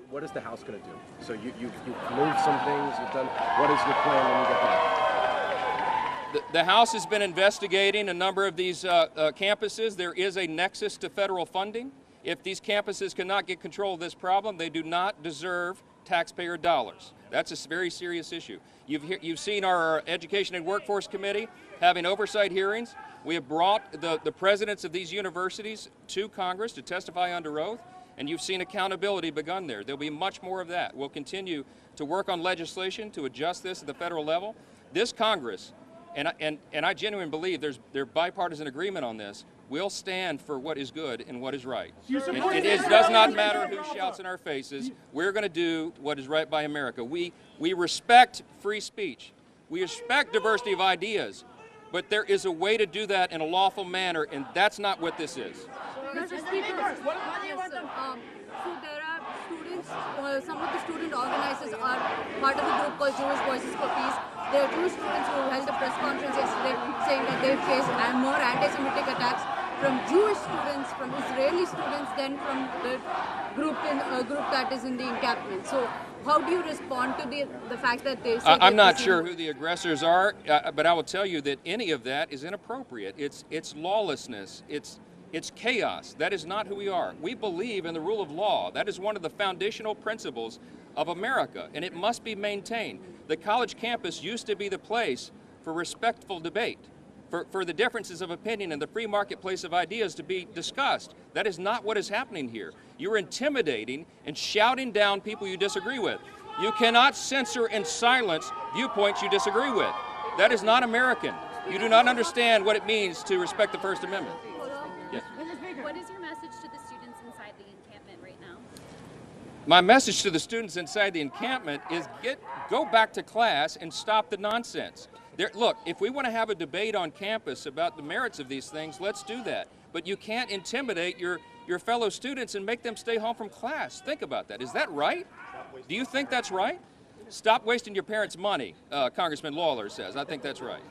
what is the House going to do? So you've moved some things, you've done, what is your plan when you get back? The House has been investigating a number of these campuses. There is a nexus to federal funding. If these campuses cannot get control of this problem, they do not deserve taxpayer dollars. That's a very serious issue. You've seen our Education and Workforce Committee having oversight hearings. We have brought the presidents of these universities to Congress to testify under oath, and you've seen accountability begun there. There'll be much more of that. We'll continue to work on legislation to adjust this at the federal level. This Congress, and I genuinely believe there's bipartisan agreement on this, will stand for what is good and what is right. It does not matter who shouts in our faces. We're going to do what is right by America. We respect free speech. We respect diversity of ideas. But there is a way to do that in a lawful manner, and that's not what this is. Mr. Speaker, so there are students, some of the student organizers are part of a group called Jewish Voices for Peace. There are two students who held a press conference yesterday saying that they face more anti-Semitic attacks from Jewish students, from Israeli students, than from the group that is in the encampment. So how do you respond to the fact that they say I'm not sure who the aggressors are, but I will tell you that any of that is inappropriate. It's lawlessness. It's chaos. That is not who we are. We believe in the rule of law. That is one of the foundational principles of America, and it must be maintained. The college campus used to be the place for respectful debate, for the differences of opinion and the free marketplace of ideas to be discussed. That is not what is happening here. You're intimidating and shouting down people you disagree with. You cannot censor and silence viewpoints you disagree with. That is not American. You do not understand what it means to respect the First Amendment. My message to the students inside the encampment is go back to class and stop the nonsense. Look, if we want to have a debate on campus about the merits of these things, let's do that. But you can't intimidate your fellow students and make them stay home from class. Think about that. Is that right? Do you think that's right? Stop wasting your parents' money, Congressman Lawler says. I think that's right.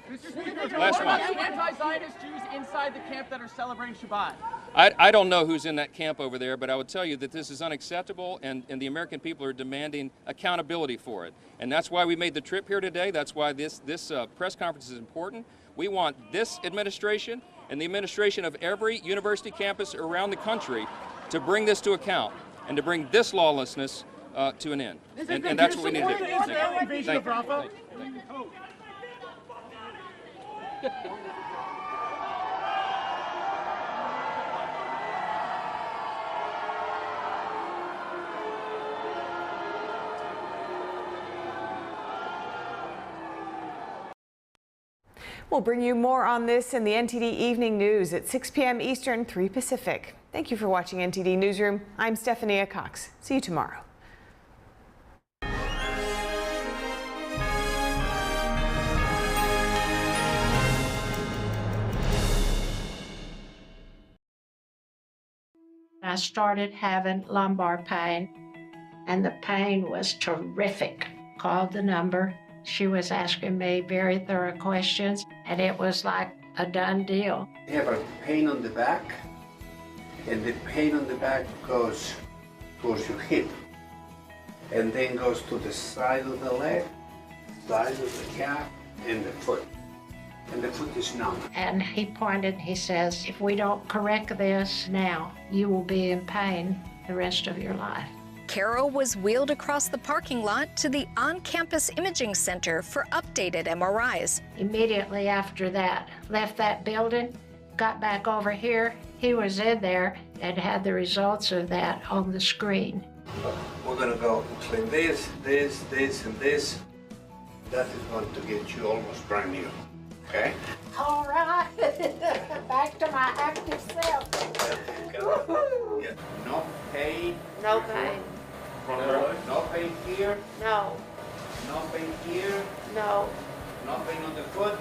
Last one. Anti-Zionist Jews inside the camp that are celebrating Shabbat? I don't know who's in that camp over there, but I would tell you that this is unacceptable, and the American people are demanding accountability for it. And that's why we made the trip here today. That's why this press conference is important. We want this administration and the administration of every university campus around the country to bring this to account and to bring this lawlessness to an end. And that's what we need to do. Thank you. We'll bring you more on this in the NTD Evening News at 6 p.m. Eastern, 3 Pacific. Thank you for watching NTD Newsroom. I'm Stephania Cox. See you tomorrow. I started having lumbar pain, and the pain was terrific. Called the number. She was asking me very thorough questions, and it was like a done deal. I have a pain on the back, and the pain on the back goes towards your hip, and then goes to the side of the leg, side of the calf, and the foot. And the foot is numb. And he pointed, he says, if we don't correct this now, you will be in pain the rest of your life. Carol was wheeled across the parking lot to the on-campus imaging center for updated MRIs. Immediately after that, left that building, got back over here. He was in there and had the results of that on the screen. We're gonna go clean this, this, this, and this. That is going to get you almost brand new, okay? All right, back to my active self. Yeah. No pain. No pain. No pain here. No. No pain here. No. No pain on the foot.